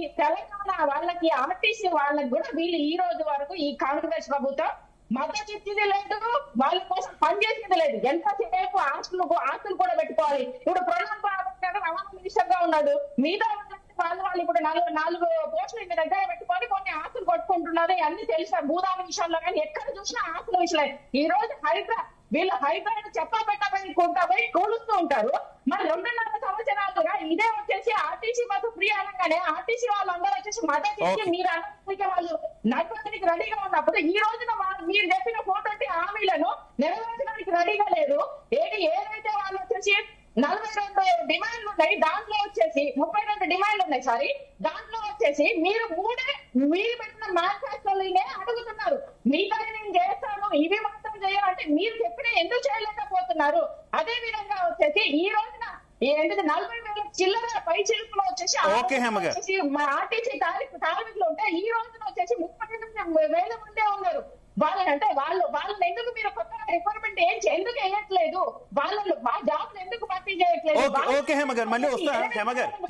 వాళ్ళకి ఆర్టీసీ వాళ్ళకి కూడా వీళ్ళు ఈ రోజు వరకు ఈ కాంగ్రెస్ ప్రభుత్వం మద్దతు ఇచ్చింది లేదు, వాళ్ళ కోసం పనిచేసింది లేదు. ఎంతసేపు ఆస్తులు కూడా పెట్టుకోవాలి. ఇప్పుడు ప్రణబ్ గారు రవాణా మినిస్టర్ గా ఉన్నాడు, మీద వాళ్ళు ఇప్పుడు 4 పోస్టులు మీ దగ్గర పెట్టుకొని కొన్ని ఆస్తులు కొట్టుకుంటున్నారు. అన్ని తెలిసిన భూదాన విషయంలో కానీ ఎక్కడ చూసినా ఆస్తుల విషయాలు. ఈ రోజు వీళ్ళు హైదరాబాద్ చెప్పా పెట్టబోయి కూలుస్తూ ఉంటారు. మరి 2.5 సంవత్సరాలుగా ఇదే వచ్చేసి ఆర్టీసీ బస్సు ఫ్రీ అనగానే ఆర్టీసీ వాళ్ళందరూ వచ్చేసి మద్దతు ఇచ్చి మీరు అన్నట్టుగా వాళ్ళు నడపడానికి రెడీగా ఉన్నప్పుడు ఈ రోజున మీరు చెప్పిన 420 హామీలను నెరవేర్చడానికి రెడీగా లేదు. ఏదైతే వాళ్ళు వచ్చేసి 42 డిమాండ్లు ఉన్నాయి, దాంట్లో వచ్చేసి 32 డిమాండ్లు ఉన్నాయి. సారీ, దాంట్లో వచ్చేసి మీరు పెట్టిన మేనిఫెస్టోనే అడుగుతున్నారు. మిగతా నేను చేస్తాను, ఇవి మాత్రం చేయాలంటే మీరు చెప్పిన ఎందుకు చేయలేకపోతున్నారు? అదే విధంగా వచ్చేసి ఈ రోజున 40,000 చిల్లర పై చిలుపులో వచ్చేసి ఆర్టీసీ కార్మికులు ఉంటే ఈ రోజున వచ్చేసి 38,000 మందే ఉన్నారు. వాళ్ళని ఎందుకు మీరు కొత్తగా రిక్వైర్మెంట్ ఎందుకు వేయట్లేదు? వాళ్ళని జాబ్లు ఎందుకు భర్తీ చేయట్లేదు? ఓకే హేమ గారు, మళ్ళీ వస్తా.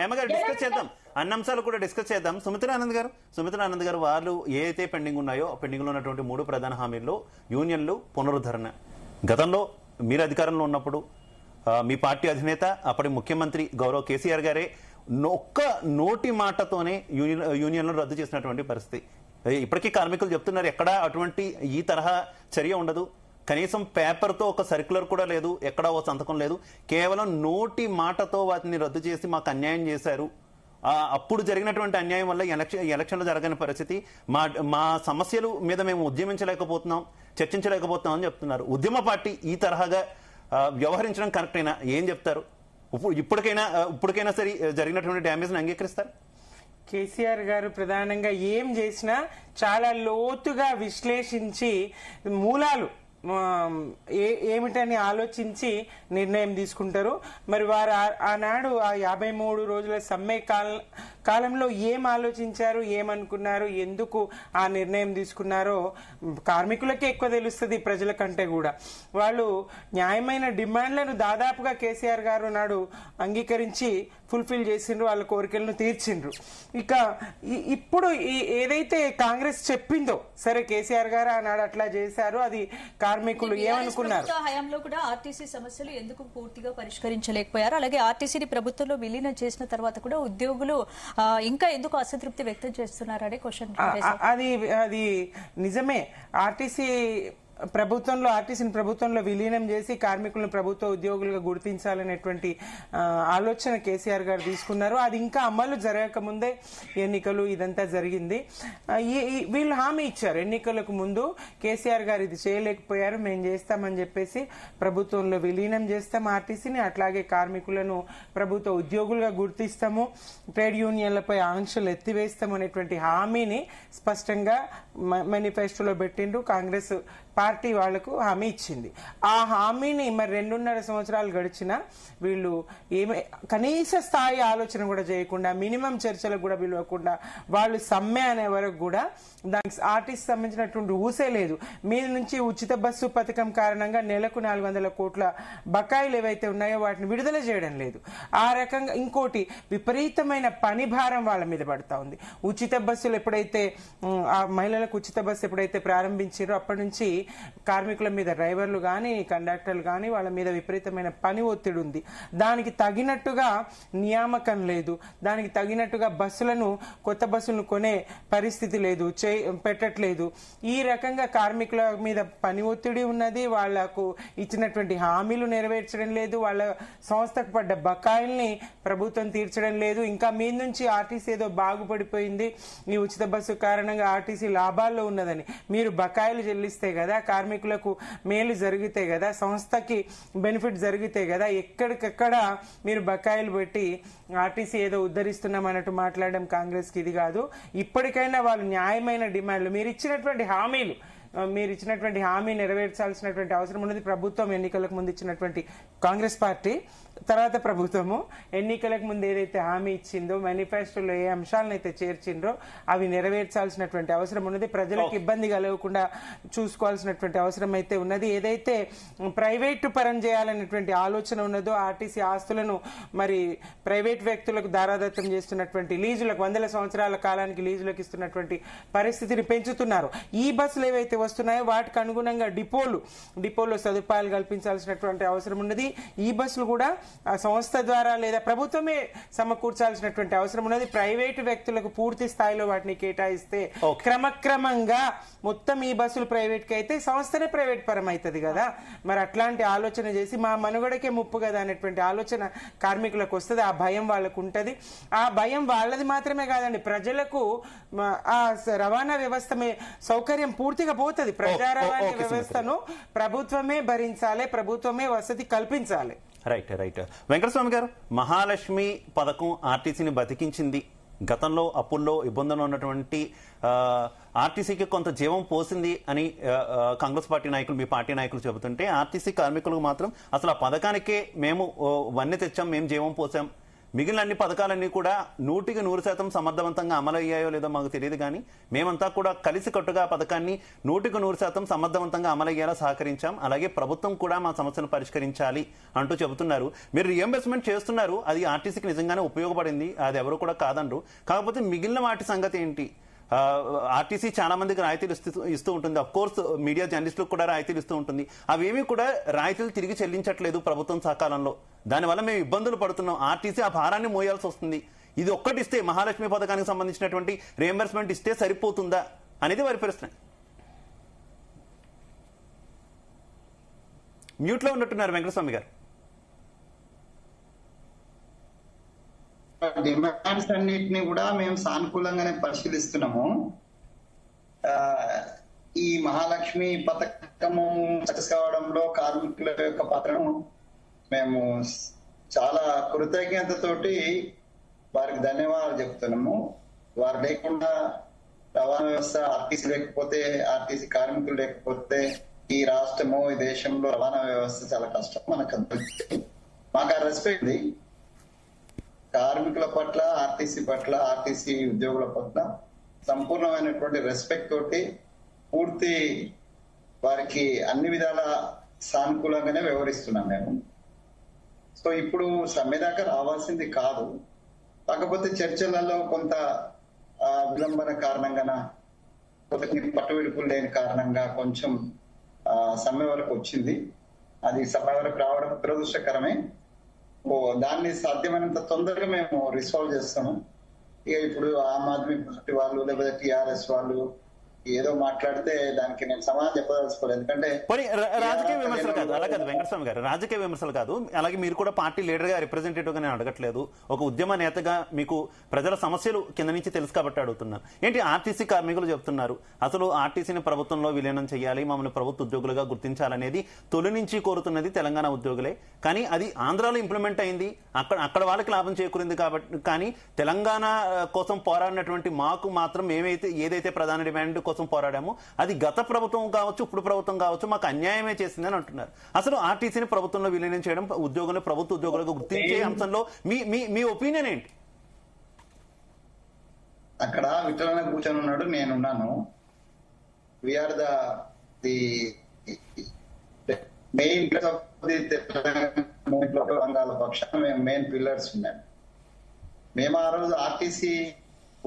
హేమ గారు డిస్కస్ చేద్దాం, అన్ని అంశాలు కూడా డిస్కస్ చేద్దాం. సుమిత్రా ఆనంద్ గారు వాళ్ళు ఏదైతే పెండింగ్ ఉన్నాయో పెండింగ్ లో ఉన్నటువంటి 3 ప్రధాన హామీల్లో యూనియన్లు పునరుద్ధరణ. గతంలో మీరు అధికారంలో ఉన్నప్పుడు మీ పార్టీ అధినేత అప్పటి ముఖ్యమంత్రి గౌరవ కేసీఆర్ గారే ఒక్క నోటి మాటతోనే యూనియన్లు రద్దు చేసినటువంటి పరిస్థితి. ఇప్పటికీ కార్మికులు చెప్తున్నారు ఎక్కడా అటువంటి ఈ తరహా చర్య ఉండదు, కనీసం పేపర్తో ఒక సర్క్యులర్ కూడా లేదు, ఎక్కడా ఓ సంతకం లేదు, కేవలం నోటి మాటతో వాటిని రద్దు చేసి మాకు అన్యాయం చేశారు. అప్పుడు జరిగినటువంటి అన్యాయం వల్ల ఎలక్షన్లు జరగని పరిస్థితి, మా సమస్యల మీద మేము ఉద్యమించలేకపోతున్నాం, చర్చించలేకపోతున్నాం అని చెప్తున్నారు. ఉద్యమ పార్టీ ఈ తరహాగా వ్యవహరించడం కరెక్టేనా? ఏం చెప్తారు? ఇప్పటికైనా సరే జరిగినటువంటి డ్యామేజ్ ని అంగీకరిస్తారు? కేసీఆర్ గారు ప్రధానంగా ఏం చేసినా చాలా లోతుగా విశ్లేషించి మూలాలు ఏమిటని ఆలోచించి నిర్ణయం తీసుకుంటారు. మరి వారు ఆనాడు ఆ 53 రోజుల సమ్మె కాలంలో ఏం ఆలోచించారు, ఏమనుకున్నారు, ఎందుకు ఆ నిర్ణయం తీసుకున్నారో కార్మికులకే ఎక్కువ తెలుస్తుంది, ప్రజల కంటే కూడా. వాళ్ళు న్యాయమైన డిమాండ్లను దాదాపుగా కేసీఆర్ గారు నాడు అంగీకరించి ఫుల్ఫిల్ చేసిండ్రు, వాళ్ళ కోరికలను తీర్చిండ్రు. ఇక ఇప్పుడు ఏదైతే కాంగ్రెస్ చెప్పిందో, సరే కేసీఆర్ గారు ఆనాడు అట్లా చేశారు, అది కార్మికులు ఏమనుకున్నారు. హయాంలో కూడా ఆర్టీసీ సమస్యలు ఎందుకు పూర్తిగా పరిష్కరించలేకపోయారు, అలాగే ఆర్టీసీని ప్రభుత్వంలో విలీనం చేసిన తర్వాత కూడా ఉద్యోగులు ఇంకా ఎందుకు అసంతృప్తి వ్యక్తం చేస్తున్నారనే క్వశ్చన్. అది నిజమే. ఆర్టీసీని ప్రభుత్వంలో విలీనం చేసి కార్మికులను ప్రభుత్వ ఉద్యోగులుగా గుర్తించాలనేటువంటి ఆలోచన కేసీఆర్ గారు తీసుకున్నారు. అది ఇంకా అమలు జరగకముందే ఎన్నికలు ఇదంతా జరిగింది. వీళ్ళు హామీ ఇచ్చారు ఎన్నికలకు ముందు, కేసీఆర్ గారు ఇది చేయలేకపోయారు, మేము చేస్తామని చెప్పేసి ప్రభుత్వంలో విలీనం చేస్తాం ఆర్టీసీని, అట్లాగే కార్మికులను ప్రభుత్వ ఉద్యోగులుగా గుర్తిస్తాము, ట్రేడ్ యూనియన్లపై ఆంక్షలు ఎత్తివేస్తాము అనేటువంటి హామీని స్పష్టంగా మేనిఫెస్టోలో పెట్టిండ్రు. కాంగ్రెస్ పార్టీ వాళ్లకు హామీ ఇచ్చింది. ఆ హామీని మరి 2.5 సంవత్సరాలు గడిచినా వీళ్ళు కనీస స్థాయి ఆలోచన కూడా చేయకుండా, మినిమం చర్చలకు కూడా పిలవకుండా, వాళ్ళు సమ్మె అనే వరకు కూడా దానికి ఆర్టీసీ సంబంధించినటువంటి ఊసే లేదు. మీద నుంచి ఉచిత బస్సు పథకం కారణంగా నెలకు 400 కోట్ల బకాయిలు ఏవైతే ఉన్నాయో వాటిని విడుదల చేయడం లేదు. ఆ రకంగా ఇంకోటి విపరీతమైన పని భారం వాళ్ళ మీద పడతా ఉంది. ఉచిత బస్సులు ఎప్పుడైతే మహిళలకు ఉచిత బస్సు ఎప్పుడైతే ప్రారంభించారో అప్పటి నుంచి కార్మికుల మీద, డ్రైవర్లు కానీ కండక్టర్లు కానీ, వాళ్ళ మీద విపరీతమైన పని ఒత్తిడి ఉంది. దానికి తగినట్టుగా నియామకం లేదు, దానికి తగినట్టుగా కొత్త బస్సులను కొనే పరిస్థితి లేదు, పెట్టట్లేదు. ఈ రకంగా కార్మికుల మీద పని ఒత్తిడి ఉన్నది, వాళ్లకు ఇచ్చినటువంటి హామీలు నెరవేర్చడం లేదు, వాళ్ళ సంస్థకు పడ్డ బకాయిల్ని ప్రభుత్వం తీర్చడం లేదు. ఇంకా మీ నుంచి ఆర్టీసీ ఏదో బాగుపడిపోయింది, ఈ ఉచిత బస్సు కారణంగా ఆర్టీసీ లాభాల్లో ఉన్నదని, మీరు బకాయిలు చెల్లిస్తే కదా కార్మికులకు మేలు జరిగితే కదా, సంస్థకి బెనిఫిట్ జరిగితే కదా, ఎక్కడికక్కడ మీరు బకాయిలు పెట్టి ఆర్టీసీ ఏదో ఉద్ధరిస్తున్నాం అన్నట్టు మాట్లాడడం కాంగ్రెస్ కి ఇది కాదు. ఇప్పటికైనా వాళ్ళు న్యాయమైన డిమాండ్లు, మీరు ఇచ్చినటువంటి హామీ నెరవేర్చాల్సినటువంటి అవసరం ఉన్నది. ప్రభుత్వం ఎన్నికలకు ముందు ఇచ్చినటువంటి కాంగ్రెస్ పార్టీ, తర్వాత ప్రభుత్వము ఎన్నికలకు ముందు ఏదైతే హామీ ఇచ్చిందో, మేనిఫెస్టోలో ఏ అంశాలనైతే చేర్చిండ్రో అవి నెరవేర్చాల్సినటువంటి అవసరం ఉన్నది. ప్రజలకు ఇబ్బంది కలగకుండా చూసుకోవాల్సినటువంటి అవసరం అయితే ఉన్నది. ఏదైతే ప్రైవేటు పరం చేయాలనేటువంటి ఆలోచన ఉన్నదో, ఆర్టీసీ ఆస్తులను మరి ప్రైవేట్ వ్యక్తులకు దారాదత్తం చేస్తున్నటువంటి లీజులకు, 100 సంవత్సరాల కాలానికి లీజులకు ఇస్తున్నటువంటి పరిస్థితిని పెంచుతున్నారు. ఈ బస్సులు ఏవైతే వస్తున్నాయో వాటికి అనుగుణంగా డిపోలో సదుపాయాలు కల్పించాల్సినటువంటి అవసరం ఉన్నది. ఈ బస్సులు కూడా సంస్థ ద్వారా లేదా ప్రభుత్వమే సమకూర్చాల్సినటువంటి అవసరం ఉన్నది. ప్రైవేటు వ్యక్తులకు పూర్తి స్థాయిలో వాటిని కేటాయిస్తే క్రమక్రమంగా మొత్తం ఈ బస్సులు ప్రైవేట్ కి అయితే సంస్థనే ప్రైవేట్ పరం అవుతుంది కదా. మరి అట్లాంటి ఆలోచన చేసి మా మనుగడకే ముప్పు కదా అనేటువంటి ఆలోచన కార్మికులకు వస్తుంది. ఆ భయం వాళ్ళకు ఉంటది. ఆ భయం వాళ్ళది మాత్రమే కాదండి, ప్రజలకు ఆ రవాణా వ్యవస్థ సౌకర్యం పూర్తిగా పోతుంది. ప్రజా రవాణా వ్యవస్థను ప్రభుత్వమే భరించాలి, ప్రభుత్వమే వసతి కల్పించాలి. రైట్. వెంకటస్వామి గారు, మహాలక్ష్మి పథకం ఆర్టీసీని బతికించింది. గతంలో అప్పుల్లో ఇబ్బందులు ఉన్నటువంటి ఆర్టీసీకి కొంత జీవం పోసింది అని కాంగ్రెస్ పార్టీ నాయకులు, మీ పార్టీ నాయకులు చెబుతుంటే, ఆర్టీసీ కార్మికులకు మాత్రం అసలు ఆ పథకానికే మేము వన్నె తెచ్చాం, మేము జీవం పోసాం, మిగిలిన అన్ని పథకాలన్నీ కూడా 100% సమర్థవంతంగా అమలయ్యాయో లేదో మాకు తెలియదు, కానీ మేమంతా కూడా కలిసికట్టుగా పథకాన్ని 100% సమర్థవంతంగా అమలయ్యేలా సహకరించాం, అలాగే ప్రభుత్వం కూడా మా సమస్యను పరిష్కరించాలి అంటూ చెబుతున్నారు. మీరు రియంబర్స్మెంట్ చేస్తున్నారు, అది ఆర్టీసీకి నిజంగానే ఉపయోగపడింది, అది ఎవరు కూడా కాదనరు. కాకపోతే మిగిలిన వాటి సంగతి ఏంటి? ఆర్టీసీ చాలా మందికి రాయితీలు ఇస్తూ ఉంటుంది, అఫ్ కోర్స్ మీడియా జర్నలిస్టులకు కూడా రాయితీలు ఇస్తూ ఉంటుంది. అవేమీ కూడా రాయితీలు తిరిగి చెల్లించట్లేదు ప్రభుత్వం సహకారంలో. దానివల్ల మేము ఇబ్బందులు పడుతున్నాం. ఆర్టీసీ ఆ భారాన్ని మోయాల్సి వస్తుంది. ఇది ఒక్కటి ఇస్తే, మహాలక్ష్మి పథకానికి సంబంధించినటువంటి రియంబర్స్మెంట్ ఇస్తే సరిపోతుందా అనేది వారి ప్రశ్న. మ్యూట్ లో ఉన్నట్టున్నారు వెంకటస్వామి గారు. డిమాండ్స్ అన్నిటిని కూడా మేము సానుకూలంగానే పరిశీలిస్తున్నాము. ఈ మహాలక్ష్మి పథకము సక్సెస్ కావడంలో కార్మికుల యొక్క పాత్రను మేము చాలా కృతజ్ఞతతోటి వారికి ధన్యవాదాలు చెప్తున్నాము. వారు లేకుండా రవాణా వ్యవస్థ, ఆర్టీసీ లేకపోతే, ఆర్టీసీ కార్మికులు లేకపోతే ఈ రాష్ట్రము, ఈ దేశంలో రవాణా వ్యవస్థ చాలా కష్టం. మనకు మాకు ఆ రెస్పెక్ట్ ఉంది. కార్మికుల పట్ల, ఆర్టీసీ పట్ల, ఆర్టీసీ ఉద్యోగుల పట్ల సంపూర్ణమైనటువంటి రెస్పెక్ట్ తోటి పూర్తి వారికి అన్ని విధాల సానుకూలంగానే వ్యవహరిస్తున్నాం మేము. సో ఇప్పుడు సమ్మె దాకా రావాల్సింది కాదు, కాకపోతే చర్చలలో కొంత విలంబన కారణంగా, పట్టు విడుపులు లేని కారణంగా కొంచెం సమ్మె వరకు వచ్చింది. అది సమ్మె వరకు రావడం దురదృష్టకరమే. దాన్ని సాధ్యమైనంత తొందరగా మేము రిసాల్వ్ చేస్తాము. ఇక ఇప్పుడు ఆమ్ ఆద్మీ పార్టీ వాళ్ళు లేకపోతే టిఆర్ఎస్ వాళ్ళు ఏదో మాట్లాడితే దానికి నేను సమాధానం చెప్పదలుచుకోలేదు. ఎందుకంటే రాజకీయ విమర్శలు కాదు, అలా కాదు వెంకటస్వామి గారు, రాజకీయ విమర్శలు కాదు. అలాగే మీరు కూడా పార్టీ లీడర్ గా, రిప్రజెంటేటివ్ గా నేను అడగట్లేదు. ఒక ఉద్యమ నేతగా మీకు ప్రజల సమస్యలు కింద నుంచి తెలుసు కాబట్టి అడుగుతున్నాను. ఏంటి ఆర్టీసీ కార్మికులు చెప్తున్నారు, అసలు ఆర్టీసీని ప్రభుత్వంలో విలీనం చేయాలి, మమ్మల్ని ప్రభుత్వ ఉద్యోగులుగా గుర్తించాలనేది తొలి నుంచి కోరుతున్నది తెలంగాణ ఉద్యోగులే. కానీ అది ఆంధ్రాలో ఇంప్లిమెంట్ అయింది, అక్కడ వాళ్ళకి లాభం చేకూరింది కాబట్టి. కానీ తెలంగాణ కోసం పోరాడినటువంటి మాకు మాత్రం ఏదైతే ప్రధాన డిమాండ్ కోసం పోరాడామో అది గత ప్రభుత్వం కావచ్చు, ఇప్పుడు ప్రభుత్వం కావచ్చు, మాకు అన్యాయమే చేసిందని అంటున్నారు. అసలు ఆర్టీసీని ప్రభుత్వంలో విలీనం చేయడం, ఉద్యోగులు ప్రభుత్వ ఉద్యోగులకు గుర్తించే అంశంలో మీ ఒపీనియన్ ఏంటి? అక్కడ విఠలన కూర్చొని ఉన్నాడు, నేనున్నాను. వీఆర్ ది మెయిన్ రంగాల పక్షాన మేము మెయిన్ పిల్లర్స్ ఉన్నాం. మేము ఆ రోజు ఆర్టీసీ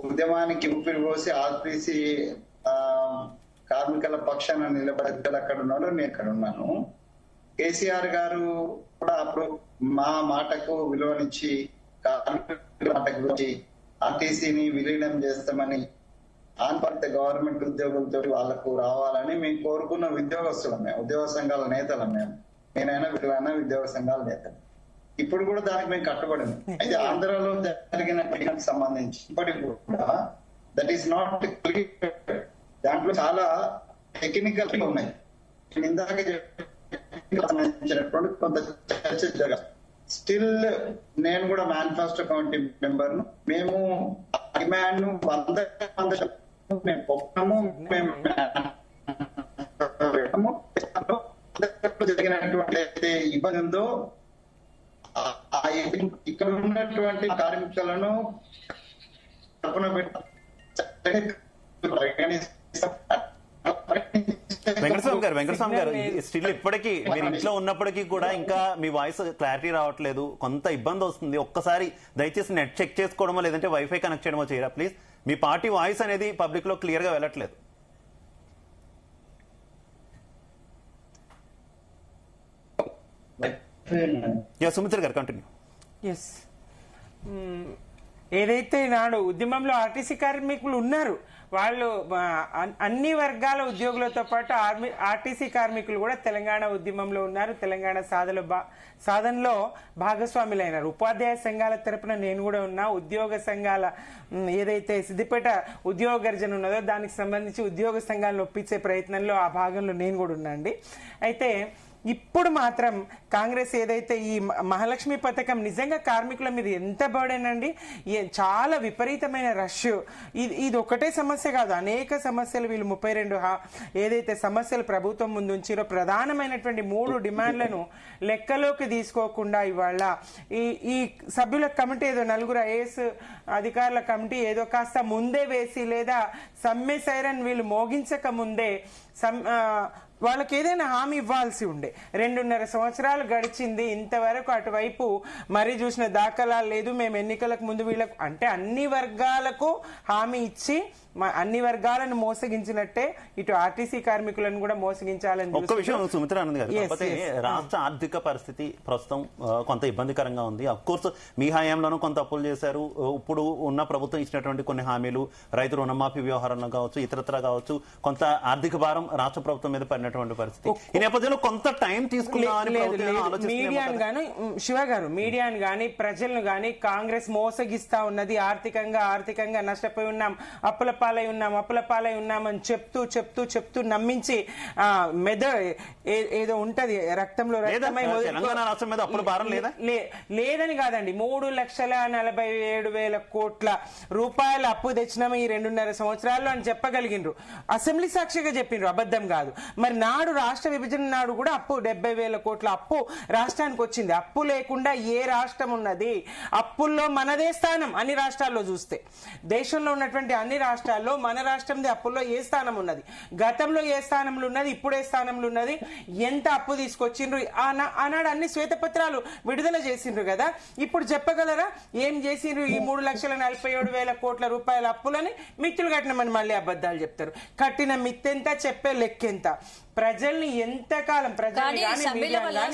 ఉద్యమానికి ఊపిరి పోసి ఆర్టీసీ కార్మికుల పక్షాన నిలబడి అక్కడ ఉన్నాడు, నేను ఇక్కడ ఉన్నాను. కేసీఆర్ గారు కూడా అప్పుడు మా మాటకు విలువనిచ్చి, కార్మికుల మాటకు విలువనిచ్చి ఆర్టీసీని విలీనం చేస్తామని ఆన్పర్త గవర్నమెంట్ ఉద్యోగులతో వాళ్లకు రావాలని మేము కోరుకున్న ఉద్యోగస్తులం, మేము ఉద్యోగ సంఘాల నేతలం. నేనైనా వీళ్ళైనా ఉద్యోగ సంఘాల నేతలు. ఇప్పుడు కూడా దానికి మేము కట్టుబడింది. అయితే ఆంధ్రాలో జరిగిన సంబంధించి ఇప్పటికి కూడా దట్ ఈస్ నాట్ క్లియర్. దాంట్లో చాలా టెక్నికల్ ఉన్నాయి. ఇందాక సంబంధించినటువంటి కొంత చర్చ జరగాలి. స్టిల్ నేను కూడా మేనిఫెస్టో కమిటీ మెంబర్ ను. మేము డిమాండ్ 100 మేము పొక్కము, మేము జరిగినటువంటి ఇబ్బంది ఉందో ఇక్కడ ఉన్నటువంటి కార్మికులను తరపున వెంకటస్వామి గారు స్టిల్ ఇప్పటికీ మీరు ఇంట్లో ఉన్నప్పటికీ కూడా ఇంకా మీ వాయిస్ క్లారిటీ రావట్లేదు, కొంత ఇబ్బంది వస్తుంది. ఒక్కసారి దయచేసి నెట్ చెక్ చేసుకోవడమో లేదంటే వైఫై కనెక్ట్ చేయడమో చేయరా ప్లీజ్. మీ పార్టీ వాయిస్ అనేది పబ్లిక్ లో క్లియర్ గా వెళ్ళట్లేదు. సుమిత్ర గారు కంటిన్యూ. ఎస్, ఏదైతే నాడు ఉద్యమంలో ఆర్టీసీ కార్మికులు ఉన్నారు, వాళ్ళు అన్ని వర్గాల ఉద్యోగులతో పాటు ఆర్టీసీ కార్మికులు కూడా తెలంగాణ ఉద్యమంలో ఉన్నారు. తెలంగాణ సాధనలో భాగస్వాములైనారు. ఉపాధ్యాయ సంఘాల తరపున నేను కూడా ఉన్నా. ఉద్యోగ సంఘాల ఏదైతే సిద్దిపేట ఉద్యోగ గర్జన ఉన్నదో దానికి సంబంధించి ఉద్యోగ సంఘాలను ఒప్పించే ప్రయత్నంలో ఆ భాగంలో నేను కూడా ఉన్నా అండి. అయితే ఇప్పుడు మాత్రం కాంగ్రెస్ ఏదైతే ఈ మహాలక్ష్మి పథకం నిజంగా కార్మికుల మీద ఎంత బర్డెన్ అండి. చాలా విపరీతమైన రష్. ఇది ఒకటే సమస్య కాదు, అనేక సమస్యలు. వీళ్ళు 32 ఏదైతే సమస్యలు ప్రభుత్వం ముందు ఉంచారో ప్రధానమైనటువంటి 3 డిమాండ్లను లెక్కలోకి తీసుకోకుండా ఇవాళ ఈ సభ్యుల కమిటీ ఏదో 4 ఐఏఎస్ అధికారుల కమిటీ ఏదో కాస్త ముందే వేసి లేదా సమ్మె సైరన్ వీళ్ళు మోగించక ముందే వాళ్ళకి ఏదైనా హామీ ఇవ్వాల్సి ఉండే. 2.5 సంవత్సరాలు గడిచింది, ఇంతవరకు అటువైపు మరీ చూసిన దాఖలాలు లేదు. మేము ఎన్నికలకు ముందు వీళ్ళకు అంటే అన్ని వర్గాలకు హామీ ఇచ్చి అన్ని వర్గాలను మోసగించినట్టే ఇటు ఆర్టీసీ కార్మికులను కూడా మోసగించాలని. ఒక్క విషయం సుమిత్ర అన్నది కదా, కాకపోతే రాష్ట్ర ఆర్థిక పరిస్థితి ప్రస్తుతం కొంత ఇబ్బందికరంగా ఉంది. అఫ్ కోర్స్ మీ హయాంలోనూ కొంత అప్పులు చేశారు. ఇప్పుడు ఉన్న ప్రభుత్వం ఇచ్చినటువంటి కొన్ని హామీలు, రైతు రుణమాఫీ వ్యవహారంలో కావచ్చు, ఇతరత్ర కావచ్చు, కొంత ఆర్థిక భారం రాష్ట్ర ప్రభుత్వం మీద పడినటువంటి పరిస్థితి. ఈ నేపథ్యంలో కొంత టైం తీసుకున్నామని మీడియాను గాని శివ గారు, మీడియాను గాని ప్రజలను గాని కాంగ్రెస్ మోసగిస్తా ఉన్నది. ఆర్థికంగా నష్టపోయి ఉన్నాం, అప్పుల పాలై ఉన్నామని చెప్తూ నమ్మించి ఏదో ఉంటది రక్తంలో రక్తమై లేదని కాదండి. 3,47,000 కోట్ల రూపాయల అప్పు తెచ్చినాము ఈ 2.5 సంవత్సరాల్లో అని చెప్పగలిగినరు. అసెంబ్లీ సాక్షిగా చెప్పిండ్రు, అబద్ధం కాదు. మరి నాడు రాష్ట్ర విభజన నాడు కూడా అప్పు 70,000 కోట్ల అప్పు రాష్ట్రానికి వచ్చింది. అప్పు లేకుండా ఏ రాష్ట్రం ఉన్నది? అప్పుల్లో మనదే స్థానం అన్ని రాష్ట్రాల్లో చూస్తే. దేశంలో ఉన్నటువంటి అన్ని రాష్ట్రాల్లో మన రాష్ట్రంది అప్పుల్లో ఏ స్థానం ఉన్నది? గతంలో ఏ స్థానంలో ఉన్నది? ఇప్పుడు ఏ స్థానంలో ఉన్నది? ఎంత అప్పు తీసుకొచ్చిండ్రు? ఆనాడు అన్ని శ్వేతపత్రాలు విడుదల చేసిండ్రు కదా. ఇప్పుడు చెప్పగలరా ఏం చేసిండ్రు? ఈ 3,47,000 కోట్ల రూపాయల అప్పులని మిత్తులు కట్టినామని మళ్ళీ అబద్ధాలు చెప్తారు. కట్టిన మిత్తెంత, చెప్పే లెక్కెంత? ప్రజల్ని ఎంతకాలం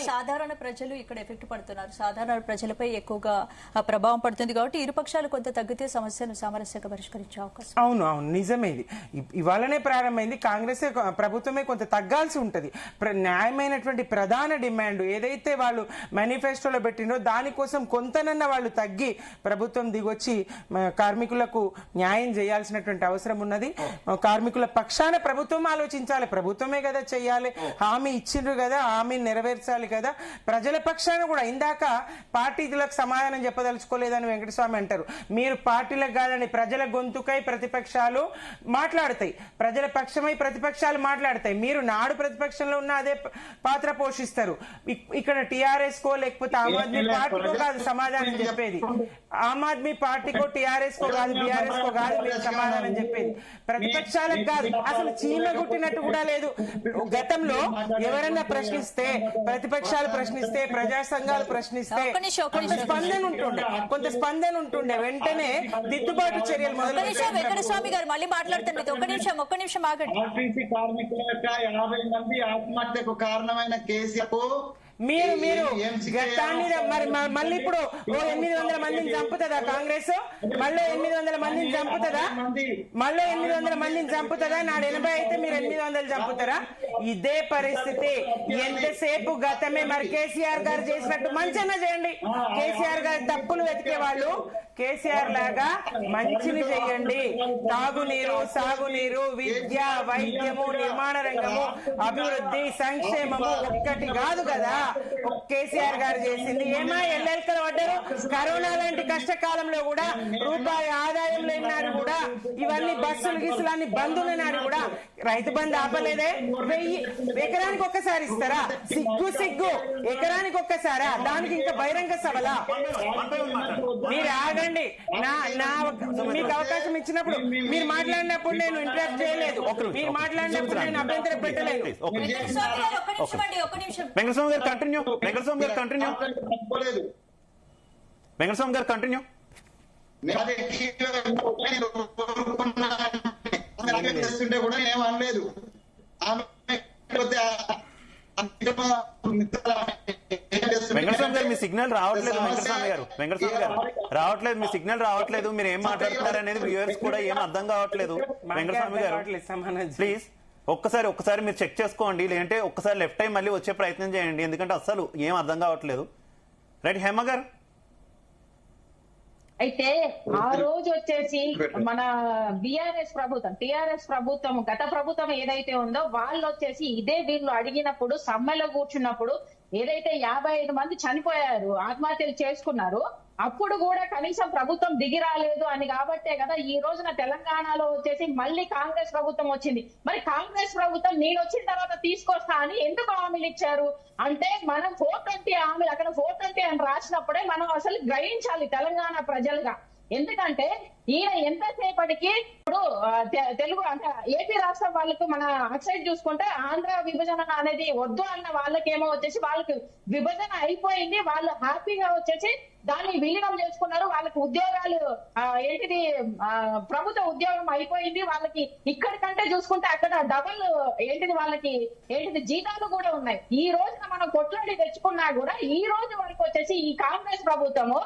సాధారణ ప్రజలు ఇక్కడ ఎఫెక్ట్ పడుతున్నారు. సాధారణ ప్రజలపై ఎక్కువగా ప్రభావం పడుతుంది కాబట్టి ఇరుపక్షాలు కొంత తగ్గితే సమస్యను సామరస్యంగా పరిష్కరించే అవకాశం. అవును నిజమే. ఇవాళనే ప్రారంభమైంది. కాంగ్రెస్ ప్రభుత్వమే కొంత తగ్గాల్సి ఉంటది. న్యాయమైనటువంటి ప్రధాన డిమాండ్ ఏదైతే వాళ్ళు మేనిఫెస్టోలో పెట్టినో దానికోసం కొంతనన్నా వాళ్ళు తగ్గి ప్రభుత్వం దిగొచ్చి కార్మికులకు న్యాయం చేయాల్సినటువంటి అవసరం ఉన్నది. కార్మికుల పక్షాన ప్రభుత్వం ఆలోచించాలి. ప్రభుత్వమే కదా చెయ్యాలి. హామీ ఇచ్చిండ్రు కదా, హామీని నెరవేర్చాలి కదా. ప్రజల పక్షాన కూడా ఇందాక పార్టీలకు సమాధానం చెప్పదలుచుకోలేదని వెంకటస్వామి అంటారు. మీరు పార్టీలకు కాదని ప్రజల గొంతుకై ప్రతిపక్షాలు మాట్లాడతాయి, ప్రజల పక్షమై ప్రతిపక్షాలు మాట్లాడతాయి. మీరు నాడు ప్రతిపక్షంలో ఉన్న అదే పాత్ర పోషిస్తారు. ఇక్కడ టీఆర్ఎస్ కో లేకపోతే ఆమ్ ఆద్మీ పార్టీకో కాదు సమాధానం చెప్పేది. ఆమ్ ఆద్మీ పార్టీకో టీఆర్ఎస్ కో కాదు బీఆర్ఎస్ కో కాదు మీరు సమాధానం చెప్పేది. ప్రతిపక్షాలకు కాదు. అసలు చీమ గుట్టినట్టు కూడా లేదు. గతంలో ఎవరైనా ప్రశ్నిస్తే, ప్రతిపక్షాలు ప్రశ్నిస్తే, ప్రజా సంఘాలు ప్రశ్నిస్తే కొంత స్పందన ఉంటుండే. వెంటనే దిద్దుబాటు చర్యలు మొదలు. వెంకటస్వామి గారు మళ్ళీ మాట్లాడుతుంది. ఒక్క నిమిషం ఆగండి. ఆర్టీసీ కార్మికుల యొక్క 50 మంది ఆత్మహత్యకు కారణమైన కేసీఆర్ మీరు గతాన్ని మళ్ళీ ఇప్పుడు 800 మందిని చంపుతుందా కాంగ్రెస్? మళ్ళీ 800 మందిని చంపుతుందా? మళ్ళీ 800 మందిని చంపుతుందా? నాడు 80 అయితే మీరు 800 చంపుతారా? ఇదే పరిస్థితి. ఎంతసేపు గతమే. మరి కేసీఆర్ గారు చేసినట్టు మంచిగా చేయండి. కేసీఆర్ గారి తప్పులు వెతికే వాళ్ళు కేసీఆర్ లాగా మంచిని చేయండి. తాగునీరు, సాగునీరు, విద్య, వైద్యము, నిర్మాణ రంగము, అభివృద్ధి, సంక్షేమము ఒక్కటి కాదు కదా కేసీఆర్ గారు చేసింది. ఏమా ఎల్లెల్కలు పడ్డారు. కరోనా లాంటి కష్టకాలంలో కూడా రూపాయి ఆదాయం లేనాడు కూడా, ఇవన్నీ బస్సులు గీసులన్నీ బంద్ ఉన్నాడు కూడా రైతు బంధు ఆపలేదే. 1000 ఎకరానికి ఒక్కసారి ఇస్తారా? సిగ్గు ఎకరానికి ఒక్కసారా? దానికి ఇంకా బహిరంగ సభలా? మీరు ఆగండి. మీకు అవకాశం ఇచ్చినప్పుడు మీరు మాట్లాడినప్పుడు నేను ఇంటరప్ట్ చేయలేదు. మీరు మాట్లాడినప్పుడు నేను అభ్యంతరం పెట్టలేదు. వెంకటస్వామి గారు కంటిన్యూ. వెంకటస్వామి గారు కంటిన్యూ. కూడా ఏమనలేదు. వెంకటస్వామి గారు మీ సిగ్నల్ రావట్లేదు. వెంకటస్వామి గారు రావట్లేదు. మీ సిగ్నల్ రావట్లేదు. మీరు ఏం మాట్లాడుతున్నారు అనేది వ్యూవర్స్ కూడా ఏం అర్థం కావట్లేదు. వెంకటస్వామి గారు ప్లీజ్ ఒక్కసారి మీరు చెక్ చేసుకోండి. లేదంటే ఒక్కసారి లెఫ్ట్ టైం మళ్ళీ వచ్చే ప్రయత్నం చేయండి. ఎందుకంటే అస్సలు ఏం అర్థం కావట్లేదు. రైట్ హేమ గారు. అయితే ఆ రోజు వచ్చేసి మన టిఆర్ఎస్ ప్రభుత్వం గత ప్రభుత్వం ఏదైతే ఉందో వాళ్ళు వచ్చేసి ఇదే వీళ్ళు అడిగినప్పుడు సమ్మెలో కూర్చున్నప్పుడు ఏదైతే 55 మంది చనిపోయారు, ఆత్మహత్యలు చేసుకున్నారు, అప్పుడు కూడా కనీసం ప్రభుత్వం దిగి రాలేదు అని కాబట్టే కదా ఈ రోజున తెలంగాణలో వచ్చేసి మళ్ళీ కాంగ్రెస్ ప్రభుత్వం వచ్చింది. మరి కాంగ్రెస్ ప్రభుత్వం నేను వచ్చిన తర్వాత తీసుకొస్తా అని ఎందుకు హామీలు ఇచ్చారు అంటే, మనం 420 హామీలు అక్కడ 420 అని రాసినప్పుడే మనం అసలు గ్రహించాలి తెలంగాణ ప్రజలుగా. ఎందుకంటే ఈయన ఎంతసేపటికి ఇప్పుడు తెలుగు అంటే ఏపీ రాష్ట్రం వాళ్ళకు మన అటు సైడ్ చూసుకుంటే ఆంధ్ర విభజన అనేది వద్దు అన్న వాళ్ళకేమో వచ్చేసి వాళ్ళకి విభజన అయిపోయింది, వాళ్ళు హ్యాపీగా వచ్చేసి దాన్ని విలీనం చేసుకున్నారు. వాళ్ళకి ఉద్యోగాలు ఏంటిది ప్రభుత్వ ఉద్యోగం అయిపోయింది. వాళ్ళకి ఇక్కడికంటే చూసుకుంటే అక్కడ డబుల్ ఏంటిది వాళ్ళకి ఏంటిది జీతాలు కూడా ఉన్నాయి. ఈ రోజున మనం కొట్లాడి తెచ్చుకున్నా కూడా ఈ రోజు వరకు వచ్చేసి ఈ కాంగ్రెస్ ప్రభుత్వము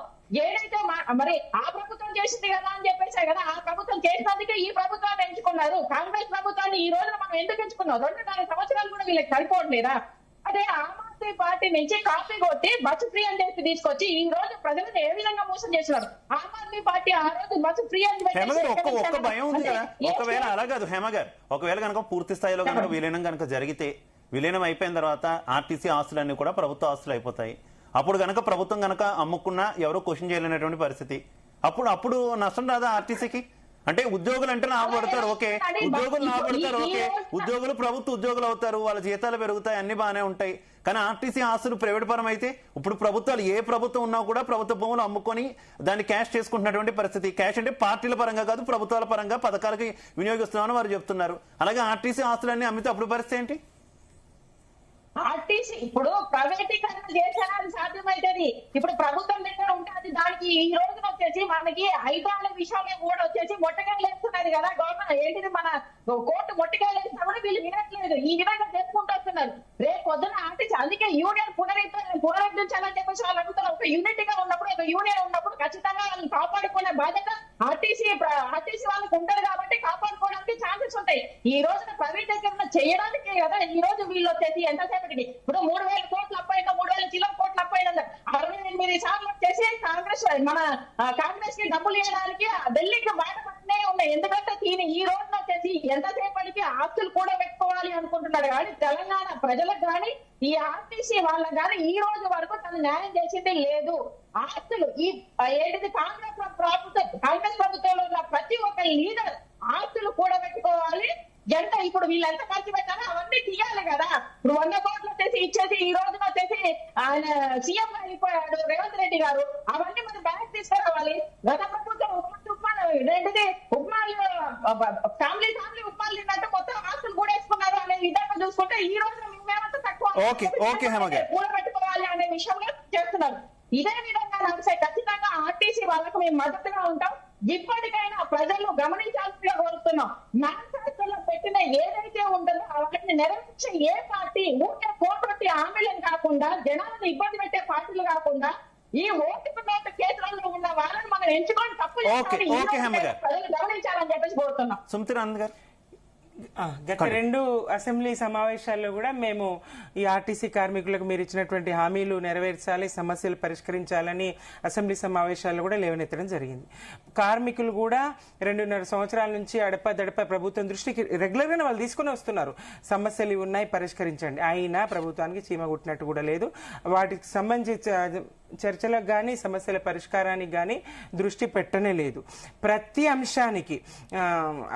ఏదైతే మరి ఆ ప్రభుత్వం చేసింది కదా అని చెప్పేసే కదా ఆ ప్రభుత్వం చేసినందుకే ఈ ప్రభుత్వాన్ని ఎంచుకున్నారు. కాంగ్రెస్ ప్రభుత్వాన్ని ఈ రోజున మనం ఎందుకు ఎంచుకున్నాం? 2.5 సంవత్సరాలు కూడా వీళ్ళకి సరిపోవట్లేదా? అదే ఆమ్ ఆద్మీ పార్టీ నుంచి కాపీ కొట్టి బస్సు ఫ్రీ అని చెప్పి తీసుకొచ్చి ఈ రోజు ప్రజలను ఏ విధంగా మోసం చేస్తున్నారు. ఆమ్ ఆద్మీ పార్టీ ఆ రోజు బస్సు ఫ్రీ అని హేమ గారు ఒక్క భయం ఉంది కదా, ఒకవేళ అలా కాదు హేమ గారు, ఒకవేళ కనుక పూర్తి స్థాయిలో కనుక విలీనం కనుక జరిగితే, విలీనం అయిపోయిన తర్వాత ఆర్టీసీ ఆస్తులన్నీ కూడా ప్రభుత్వ ఆస్తులు అయిపోతాయి. అప్పుడు కనుక ప్రభుత్వం కనుక అమ్ముకున్నా ఎవరు క్వశ్చన్ చేయలేనటువంటి పరిస్థితి. అప్పుడు నష్టం రాదా ఆర్టీసీకి? అంటే ఉద్యోగులు అంటే లాభపడతారు, ఓకే, ఉద్యోగులు లాభపడతారు, ఓకే, ఉద్యోగులు ప్రభుత్వ ఉద్యోగులు అవుతారు, వాళ్ళ జీతాలు పెరుగుతాయి, అన్ని బాగానే ఉంటాయి. కానీ ఆర్టీసీ ఆస్తులు ప్రైవేట్ పరం అయితే ఇప్పుడు ప్రభుత్వాలు ఏ ప్రభుత్వం ఉన్నా కూడా ప్రభుత్వ భూములు అమ్ముకొని దాన్ని క్యాష్ చేసుకుంటున్నటువంటి పరిస్థితి. క్యాష్ అంటే పార్టీల పరంగా కాదు, ప్రభుత్వాల పరంగా పథకాలకి వినియోగిస్తున్నామని వారు చెప్తున్నారు. అలాగే ఆర్టీసీ ఆస్తులన్నీ అమ్మితే అప్పుడు పరిస్థితి ఏంటి? ఆర్టీసీ ఇప్పుడు ప్రైవేటీకరణ చేసేది సాధ్యమైతుంది. ఇప్పుడు ప్రభుత్వం దగ్గర ఉంటుంది. దానికి ఈ రోజున వచ్చేసి మనకి 5 విషయాలు కూడా వచ్చేసి మొట్టకాయలు వేస్తున్నది కదా గవర్నమెంట్. ఏంటిది మన కోర్టు మొట్టకాయలు వేసినా కూడా వీళ్ళు వినట్లేదు. ఈ విధంగా చేసుకుంటూ వస్తున్నారు. రేపు పొద్దున ఆర్టీసీ అందుకే యూనియన్ పునరుద్ధరించాలని చెప్పేసి వాళ్ళు అడుగుతారు. ఒక యూనిట్ గా ఉన్నప్పుడు, ఒక యూనియన్ ఉన్నప్పుడు ఖచ్చితంగా వాళ్ళని కాపాడుకునే బాధ్యత ఆర్టీసీ వాళ్ళకి ఉంటది కాబట్టి కాపాడుకోవడానికి ఛాన్సెస్ ఉంటాయి. ఈ రోజున ప్రైవేటీకరణ చేయడానికే కదా ఈ రోజు వీళ్ళు వచ్చేసి ఎంతసేపటికి ఇప్పుడు 3,000 కోట్లు అప్పైనా 3,000 చిల్లర కోట్లు అప్పైనా 68 సార్లు వచ్చేసి కాంగ్రెస్ కి డబ్బులు ఇవ్వడానికి ఢిల్లీకి బాట పట్టినే ఉన్నాయి. ఎందుకంటే ఈ రోజున వచ్చేసి ఎంతసేపటికి ఆస్తులు కూడా పెట్టుకోవాలి అనుకుంటున్నాడు. కానీ తెలంగాణ ప్రజలకు కానీ ఈ ఆర్టీసీ వాళ్ళకి కానీ ఈ రోజు వరకు తను న్యాయం చేసింది లేదు. ఆస్తులు ఈ ఏంటిది కాంగ్రెస్ ప్రభుత్వంలో ఉన్న ప్రతి ఒక్క లీడర్ ఆస్తులు కూడా పెట్టుకోవాలి. ఇప్పుడు వీళ్ళు ఎంత ఖర్చు పెట్టారో అవన్నీ తీయాలి కదా. ఇప్పుడు 100 కోట్లు వచ్చేసి ఇచ్చేసి ఈ రోజున వచ్చేసి ఆయన సీఎం అయిపోయాడు రేవంత్ రెడ్డి గారు. అవన్నీ మనం బ్యాంక్ తీసుకురావాలి. గత ప్రభుత్వం ఉప్మాలు ఫ్యామిలీ ఉప్మాలు తిన్నట్టు మొత్తం ఆస్తులు కూడా వేసుకున్నారు అనే విధంగా చూసుకుంటే ఈ రోజు మేమంతా తక్కువ కూడా పెట్టుకోవాలి అనే విషయంలో చేస్తున్నారు. ఇదే విధంగా నడిచే ఖచ్చితంగా ఆర్టీసీ వాళ్ళకు మేము మద్దతుగా ఉంటాం. ఇప్పటికైనా ప్రజలు గమనించాల్సిగా కోరుతున్నాం. మేనిఫెస్టోలో పెట్టిన ఏదైతే ఉంటుందో వాటిని నెరవేర్చే ఏ పార్టీ ఊరికే కోటి హామీలను కాకుండా జనాలను ఇబ్బంది పెట్టే పార్టీలు కాకుండా ఈ ఓటుకు నోటు కేంద్రంలో ఉన్న వాళ్ళని మనం ఎంచుకొని తప్పు ప్రజలు గమనించాలని చెప్పేసి కోరుతున్నాం. సుమతిరానంద్ గారు, గత 2 అసెంబ్లీ సమావేశాల్లో కూడా మేము ఈ ఆర్టీసీ కార్మికులకు మీరు ఇచ్చినటువంటి హామీలు నెరవేర్చాలి, సమస్యలు పరిష్కరించాలని అసెంబ్లీ సమావేశాల్లో కూడా లేవనెత్తడం జరిగింది. కార్మికులు కూడా 2.5 సంవత్సరాల నుంచి అడపదడప ప్రభుత్వం దృష్టికి రెగ్యులర్ గా వాళ్ళు తీసుకుని వస్తున్నారు. సమస్యలు ఉన్నాయి, పరిష్కరించండి. అయినా ప్రభుత్వానికి చీమ కుట్టినట్టు కూడా లేదు. వాటికి సంబంధించి చర్చలకు కానీ సమస్యల పరిష్కారానికి కానీ దృష్టి పెట్టనే లేదు. ప్రతి అంశానికి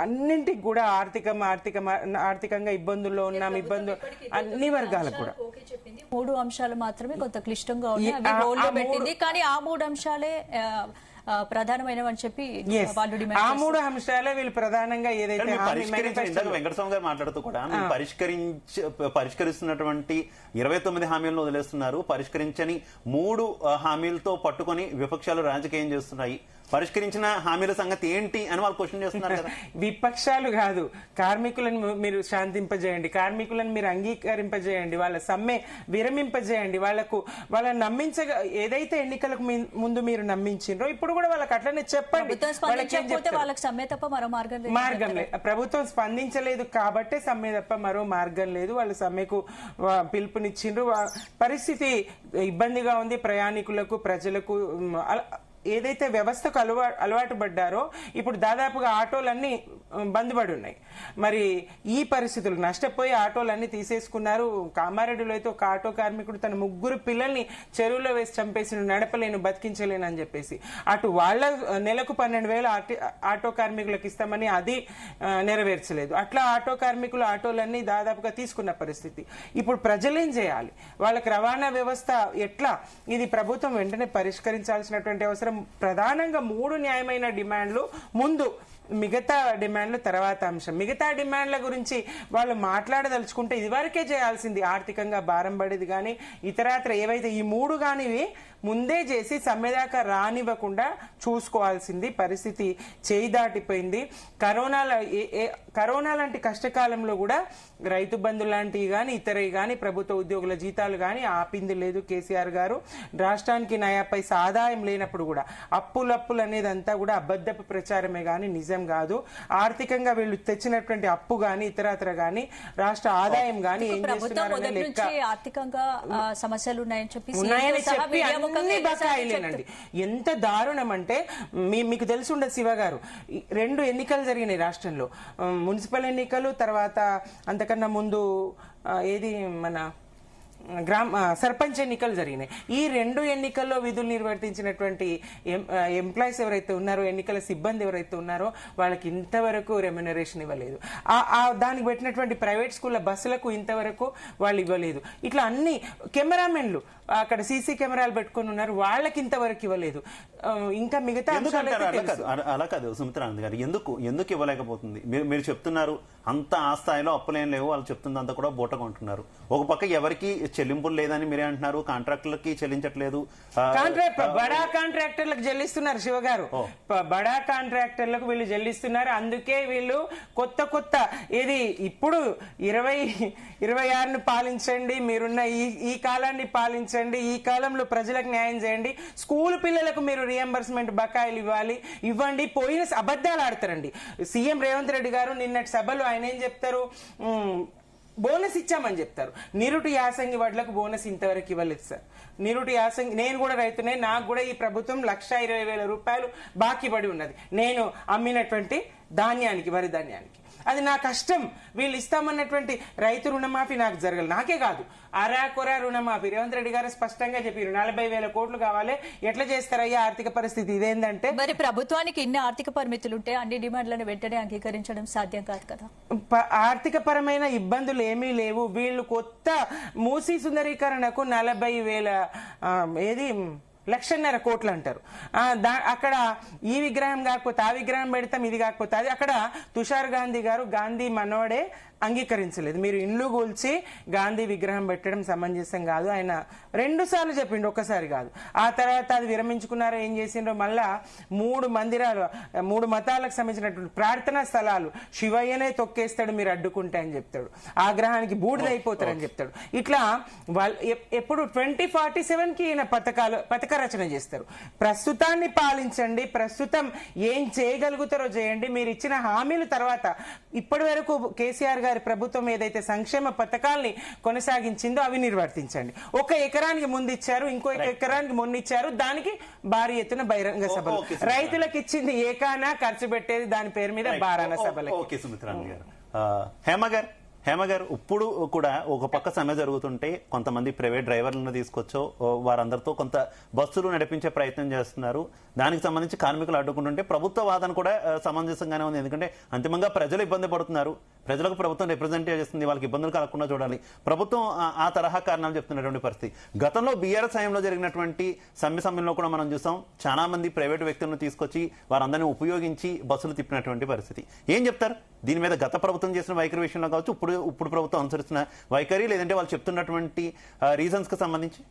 అన్నింటికి కూడా ఆర్థికంగా ఇబ్బందుల్లో ఉన్నాం, అన్ని వర్గాలకు కూడా 3 అంశాలు మాత్రమే కొంత క్లిష్టంగా ఉన్నాయి. కానీ ఆ 3 అంశాలే ప్రధానమైనవని చెప్పి వాళ్ళు ఆ 3 అంశాలే వీళ్ళు ప్రధానంగా ఏదైతే వెంకటస్వామి గారు మాట్లాడుతూ కూడా పరిష్కరిస్తున్నటువంటి 29 హామీలను వదిలేస్తున్నారు. పరిష్కరించని 3 హామీలతో పట్టుకొని విపక్షాలు రాజకీయం చేస్తున్నాయి. పరిష్కరించిన హామీల సంగతి ఏంటి అని వాళ్ళు క్వశ్చన్ చేస్తున్నారు కదా. విపక్షాలు కాదు, కార్మికులను మీరు శాంతింపజేయండి, కార్మికులను మీరు అంగీకరింపజేయండి, వాళ్ళ సమ్మె విరమింపజేయండి, వాళ్ళని ఏదైతే ఎన్నికలకు ముందు మీరు నమ్మించిండ్రో ఇప్పుడు కూడా వాళ్ళకి అట్లనే చెప్పండి. వాళ్ళకి సమ్మె తప్ప మరో మార్గం లేదు. ప్రభుత్వం స్పందించలేదు కాబట్టి సమ్మె తప్ప మరో మార్గం లేదు. వాళ్ళు సమ్మెకు పిలుపునిచ్చిండ్రు. పరిస్థితి ఇబ్బందిగా ఉంది ప్రయాణికులకు, ప్రజలకు. ఏదైతే వ్యవస్థకు అలవాటు పడ్డారో ఇప్పుడు దాదాపుగా ఆటోలన్నీ బంద్ పడి ఉన్నాయి. మరి ఈ పరిస్థితులు నష్టపోయి ఆటోలన్నీ తీసేసుకున్నారు. కామారెడ్డిలో అయితే ఒక ఆటో కార్మికుడు తన 3 పిల్లల్ని చెరువులో వేసి చంపేసి నడపలేను, బతికించలేను అని చెప్పేసి అటు వాళ్ళ నెలకు 12,000 ఆటో కార్మికులకు ఇస్తామని అది నెరవేర్చలేదు. అట్లా ఆటో కార్మికులు ఆటోలన్నీ దాదాపుగా తీసుకున్న పరిస్థితి. ఇప్పుడు ప్రజలేం చేయాలి? వాళ్ళకి రవాణా వ్యవస్థ ఎట్లా? ఇది ప్రభుత్వం వెంటనే పరిష్కరించాల్సినటువంటి అవసరం. ప్రధానంగా 3 న్యాయమైన డిమాండ్లు ముందు, మిగతా డిమాండ్లు తర్వాత అంశం. మిగతా డిమాండ్ల గురించి వాళ్ళు మాట్లాడదలుచుకుంటే ఇదివరకే చేయాల్సింది. ఆర్థికంగా భారం పడేది కానీ ఇతరాత్ర ఏవైతే ఈ 3 కానివి ముందే చేసి సమ్మెదాకా రానివ్వకుండా చూసుకోవాల్సింది. పరిస్థితి చేయి దాటిపోయింది. కరోనా లాంటి కష్టకాలంలో కూడా రైతు బంధు లాంటివి కానీ ఇతరవి కానీ ప్రభుత్వ ఉద్యోగుల జీతాలు కానీ ఆపింది లేదు కేసీఆర్ గారు. రాష్ట్రానికి నయా పైసా ఆదాయం లేనప్పుడు కూడా అప్పులు అనేది అంతా కూడా అబద్ధపు ప్రచారమే కానీ నిజం కాదు. ఆర్థికంగా వీళ్ళు తెచ్చినటువంటి అప్పు గాని ఇతరత్ర గాని రాష్ట్ర ఆదాయం గాని ఏం చేస్తున్నారనే లెక్క ఆర్థికంగా సమస్యలు ఉన్నాయని చెప్పి అన్ని బకాయిలేనండి. ఎంత దారుణం అంటే మీకు తెలిసి ఉండదు శివ గారు, 2 ఎన్నికలు జరిగినాయి రాష్ట్రంలో, మున్సిపల్ ఎన్నికలు, తర్వాత అంతకన్నా ముందు ఏది మన సర్పంచ్ ఎన్నికలు జరిగినాయి. ఈ 2 ఎన్నికల్లో విధులు నిర్వర్తించినటువంటి ఎంప్లాయీస్ ఎవరైతే ఉన్నారో, ఎన్నికల సిబ్బంది ఎవరైతే ఉన్నారో వాళ్ళకి ఇంతవరకు రెమ్యునరేషన్ ఇవ్వలేదు. దానికి పెట్టినటువంటి ప్రైవేట్ స్కూళ్ళ బస్సులకు ఇంతవరకు వాళ్ళు ఇవ్వలేదు. ఇట్లా అన్ని కెమెరామెన్లు అక్కడ సీసీ కెమెరాలు పెట్టుకుని ఉన్నారు, వాళ్ళకి ఇంతవరకు ఇవ్వలేదు. ఇంకా మిగతా అలా కాదు సుమిత్రానంద్ గారు, ఎందుకు ఇవ్వలేకపోతుంది? మీరు చెప్తున్నారు అంత ఆ స్థాయిలో అప్పులేం లేవు, వాళ్ళు చెప్తుందంతా కూడా బూటగా ఉంటున్నారు. ఒక పక్క ఎవరికి చెల్లింపులు లేదని మీరే అంటున్నారు, కాంట్రాక్టర్లకి చెల్లించట్లేదు. బడా కాంట్రాక్టర్లకు చెల్లిస్తున్నారు శివ గారు, బడా కాంట్రాక్టర్లకు వీళ్ళు చెల్లిస్తున్నారు. అందుకే వీళ్ళు కొత్త ఏది ఇప్పుడు 26ని పాలించండి, మీరున్న ఈ కాలాన్ని పాలించండి, ఈ కాలంలో ప్రజలకు న్యాయం చేయండి, స్కూల్ పిల్లలకు మీరు రియంబర్స్మెంట్ బకాయిలు ఇవ్వండి, పోయిన అబద్ధాలు ఆడతారండి. సీఎం రేవంత్ రెడ్డి గారు నిన్నటి సభలో ఆయన ఏం చెప్తారు, బోనస్ ఇచ్చామని చెప్తారు. నిరుటి యాసంగి వడ్లకు బోనస్ ఇంతవరకు ఇవ్వలేదు సార్. నిరుటి యాసంగి, నేను కూడా రైతునే, నాకు కూడా ఈ ప్రభుత్వం 1,20,000 రూపాయలు బాకీ పడి ఉన్నది నేను అమ్మినటువంటి ధాన్యానికి, వరి ధాన్యానికి. అది నా కష్టం. వీళ్ళు ఇస్తామన్నటువంటి రైతు రుణమాఫీ నాకు జరగదు. నాకే కాదు, అరాకొరా రుణమాఫీ రేవంత్ రెడ్డి గారు స్పష్టంగా చెప్పారు, 40,000 కోట్లు కావాలి. ఎట్లా చేస్తారయ్యా ఆర్థిక పరిస్థితి ఇదేందంటే? మరి ప్రభుత్వానికి ఇన్ని ఆర్థిక పరిమితులు ఉంటే అన్ని డిమాండ్లను వెంటనే అంగీకరించడం సాధ్యం కాదు కదా. ఆర్థిక పరమైన ఇబ్బందులు ఏమీ లేవు. వీళ్ళు కొత్త మూసీ సుందరీకరణకు 40,000 ఏది 1,50,000 కోట్లు అంటారు. అక్కడ ఈ విగ్రహం కాకపోతే ఆ విగ్రహం పెడతాం, ఇది కాకపోతే అది. అక్కడ తుషార్ గాంధీ గారు, గాంధీ మనవడే, అంగీకరించలేదు. మీరు ఇండ్లు కూల్చి గాంధీ విగ్రహం పెట్టడం సమంజసం కాదు. ఆయన 2 సార్లు చెప్పిండు, ఒక్కసారి కాదు. ఆ తర్వాత అది విరమించుకున్నారో ఏం చేసిండ్రో, మళ్ళా 3 మందిరాలు, 3 మతాలకు సంబంధించినటువంటి ప్రార్థనా స్థలాలు శివయ్యనే తొక్కేస్తాడు మీరు అడ్డుకుంటే అని చెప్తాడు, ఆగ్రహానికి బూడిదైపోతారని చెప్తాడు. ఇట్లా ఎప్పుడు 2047కి ఈయన పథక రచన చేస్తారు. ప్రస్తుతాన్ని పాలించండి, ప్రస్తుతం ఏం చేయగలుగుతారో చేయండి. మీరు ఇచ్చిన హామీలు తర్వాత ఇప్పటి వరకు కేసీఆర్ గారి ప్రభుత్వం ఏదైతే సంక్షేమ పథకాల్ని కొనసాగించిందో అవి నిర్వర్తించండి. 1 ఎకరానికి ముందు ఇచ్చారు, ఇంకో ఎకరానికి మొన్న ఇచ్చారు, దానికి భారీ ఎత్తున బహిరంగ సభలు. రైతులకు ఇచ్చింది ఏకానా, ఖర్చు పెట్టేది దాని పేరు మీద బారాన సభలు. హేమ గారు, ఇప్పుడు కూడా ఒక పక్క సమ్మె జరుగుతుంటే కొంతమంది ప్రైవేట్ డ్రైవర్లను తీసుకొచ్చో వారందరితో కొంత బస్సులు నడిపించే ప్రయత్నం చేస్తున్నారు. దానికి సంబంధించి కార్మికులు అడ్డుకుంటుంటే ప్రభుత్వ వాదన కూడా సమంజసంగానే ఉంది. ఎందుకంటే అంతిమంగా ప్రజలు ఇబ్బంది పడుతున్నారు, ప్రజలకు ప్రభుత్వం రిప్రజెంట్ చేస్తుంది, వాళ్ళకి ఇబ్బందులు కలగకుండా చూడాలి. ప్రభుత్వం ఆ తరహా కారణాలు చెప్తున్నటువంటి పరిస్థితి. గతంలో బీఆర్ఎస్ హయాంలో జరిగినటువంటి సమ్మె సమయంలో కూడా మనం చూసాం, చాలా మంది ప్రైవేటు వ్యక్తులను తీసుకొచ్చి వారందరినీ ఉపయోగించి బస్సులు తిప్పినటువంటి పరిస్థితి. ఏం చెప్తారు దీని మీద? గత ప్రభుత్వం చేసిన వైఖరి విషయంలో కావచ్చు, ఇప్పుడు ప్రభుత్వం అనుసరిస్తున్న వైఖరి, లేదంటే వాళ్ళు చెప్తున్నటువంటి రీజన్స్ కి సంబంధించి?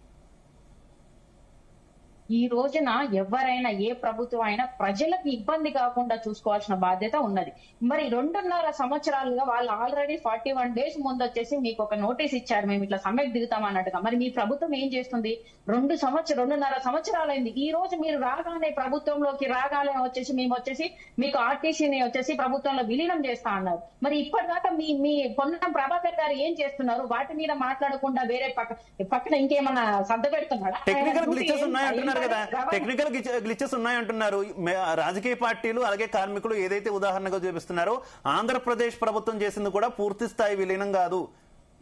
ఈ రోజున ఎవరైనా ఏ ప్రభుత్వం అయినా ప్రజలకు ఇబ్బంది కాకుండా చూసుకోవాల్సిన బాధ్యత ఉన్నది. మరి 2.5 సంవత్సరాలుగా వాళ్ళు ఆల్రెడీ 41 డేస్ ముందు వచ్చేసి మీకు ఒక నోటీస్ ఇచ్చారు, మేము ఇట్లా సమ్మెకు దిగుతాం అన్నట్టుగా. మరి మీ ప్రభుత్వం ఏం చేస్తుంది? 2.5 సంవత్సరాలైంది. ఈ రోజు మీరు రాగానే ప్రభుత్వంలోకి రాగానే వచ్చేసి మేము వచ్చేసి మీకు ఆర్టీసీని వచ్చేసి ప్రభుత్వంలో విలీనం చేస్తా అన్నారు. మరి ఇప్పటిదాకా మీ పొన్నం ప్రభాకర్ గారు ఏం చేస్తున్నారు? వాటి మీద మాట్లాడకుండా వేరే పక్కన ఇంకేమన్నా సర్ద పెడుతున్నారా? టెక్నికల్ గ్లిచెస్ ఉన్నాయంటున్నారు రాజకీయ పార్టీలు, అలాగే కార్మికులు. ఏదైతే ఉదాహరణగా చూపిస్తున్నారో ఆంధ్రప్రదేశ్ ప్రభుత్వం చేసింది కూడా పూర్తి స్థాయి విలీనం కాదు.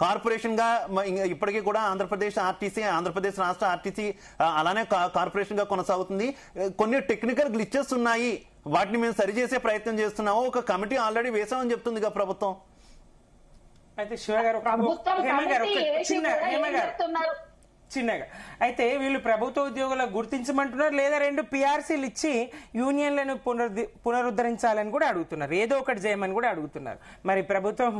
కార్పొరేషన్ గా ఇప్పటికీ కూడా ఆంధ్రప్రదేశ్ రాష్ట్ర ఆర్టీసీ అలానే కార్పొరేషన్ గా కొనసాగుతుంది. కొన్ని టెక్నికల్ గ్లిచెస్ ఉన్నాయి, వాటిని మేము సరిచేసే ప్రయత్నం చేస్తున్నాము. ఒక కమిటీ ఆల్రెడీ వేసామని చెప్తుంది ప్రభుత్వం. అయితే శివ గారు, చిన్నగా. అయితే వీళ్ళు ప్రభుత్వ ఉద్యోగులకు గుర్తించమంటున్నారు, లేదా 2 PRCలు ఇచ్చి యూనియన్లను పునరుద్ధరించాలని కూడా అడుగుతున్నారు, ఏదో ఒకటి చేయమని కూడా అడుగుతున్నారు. మరి ప్రభుత్వం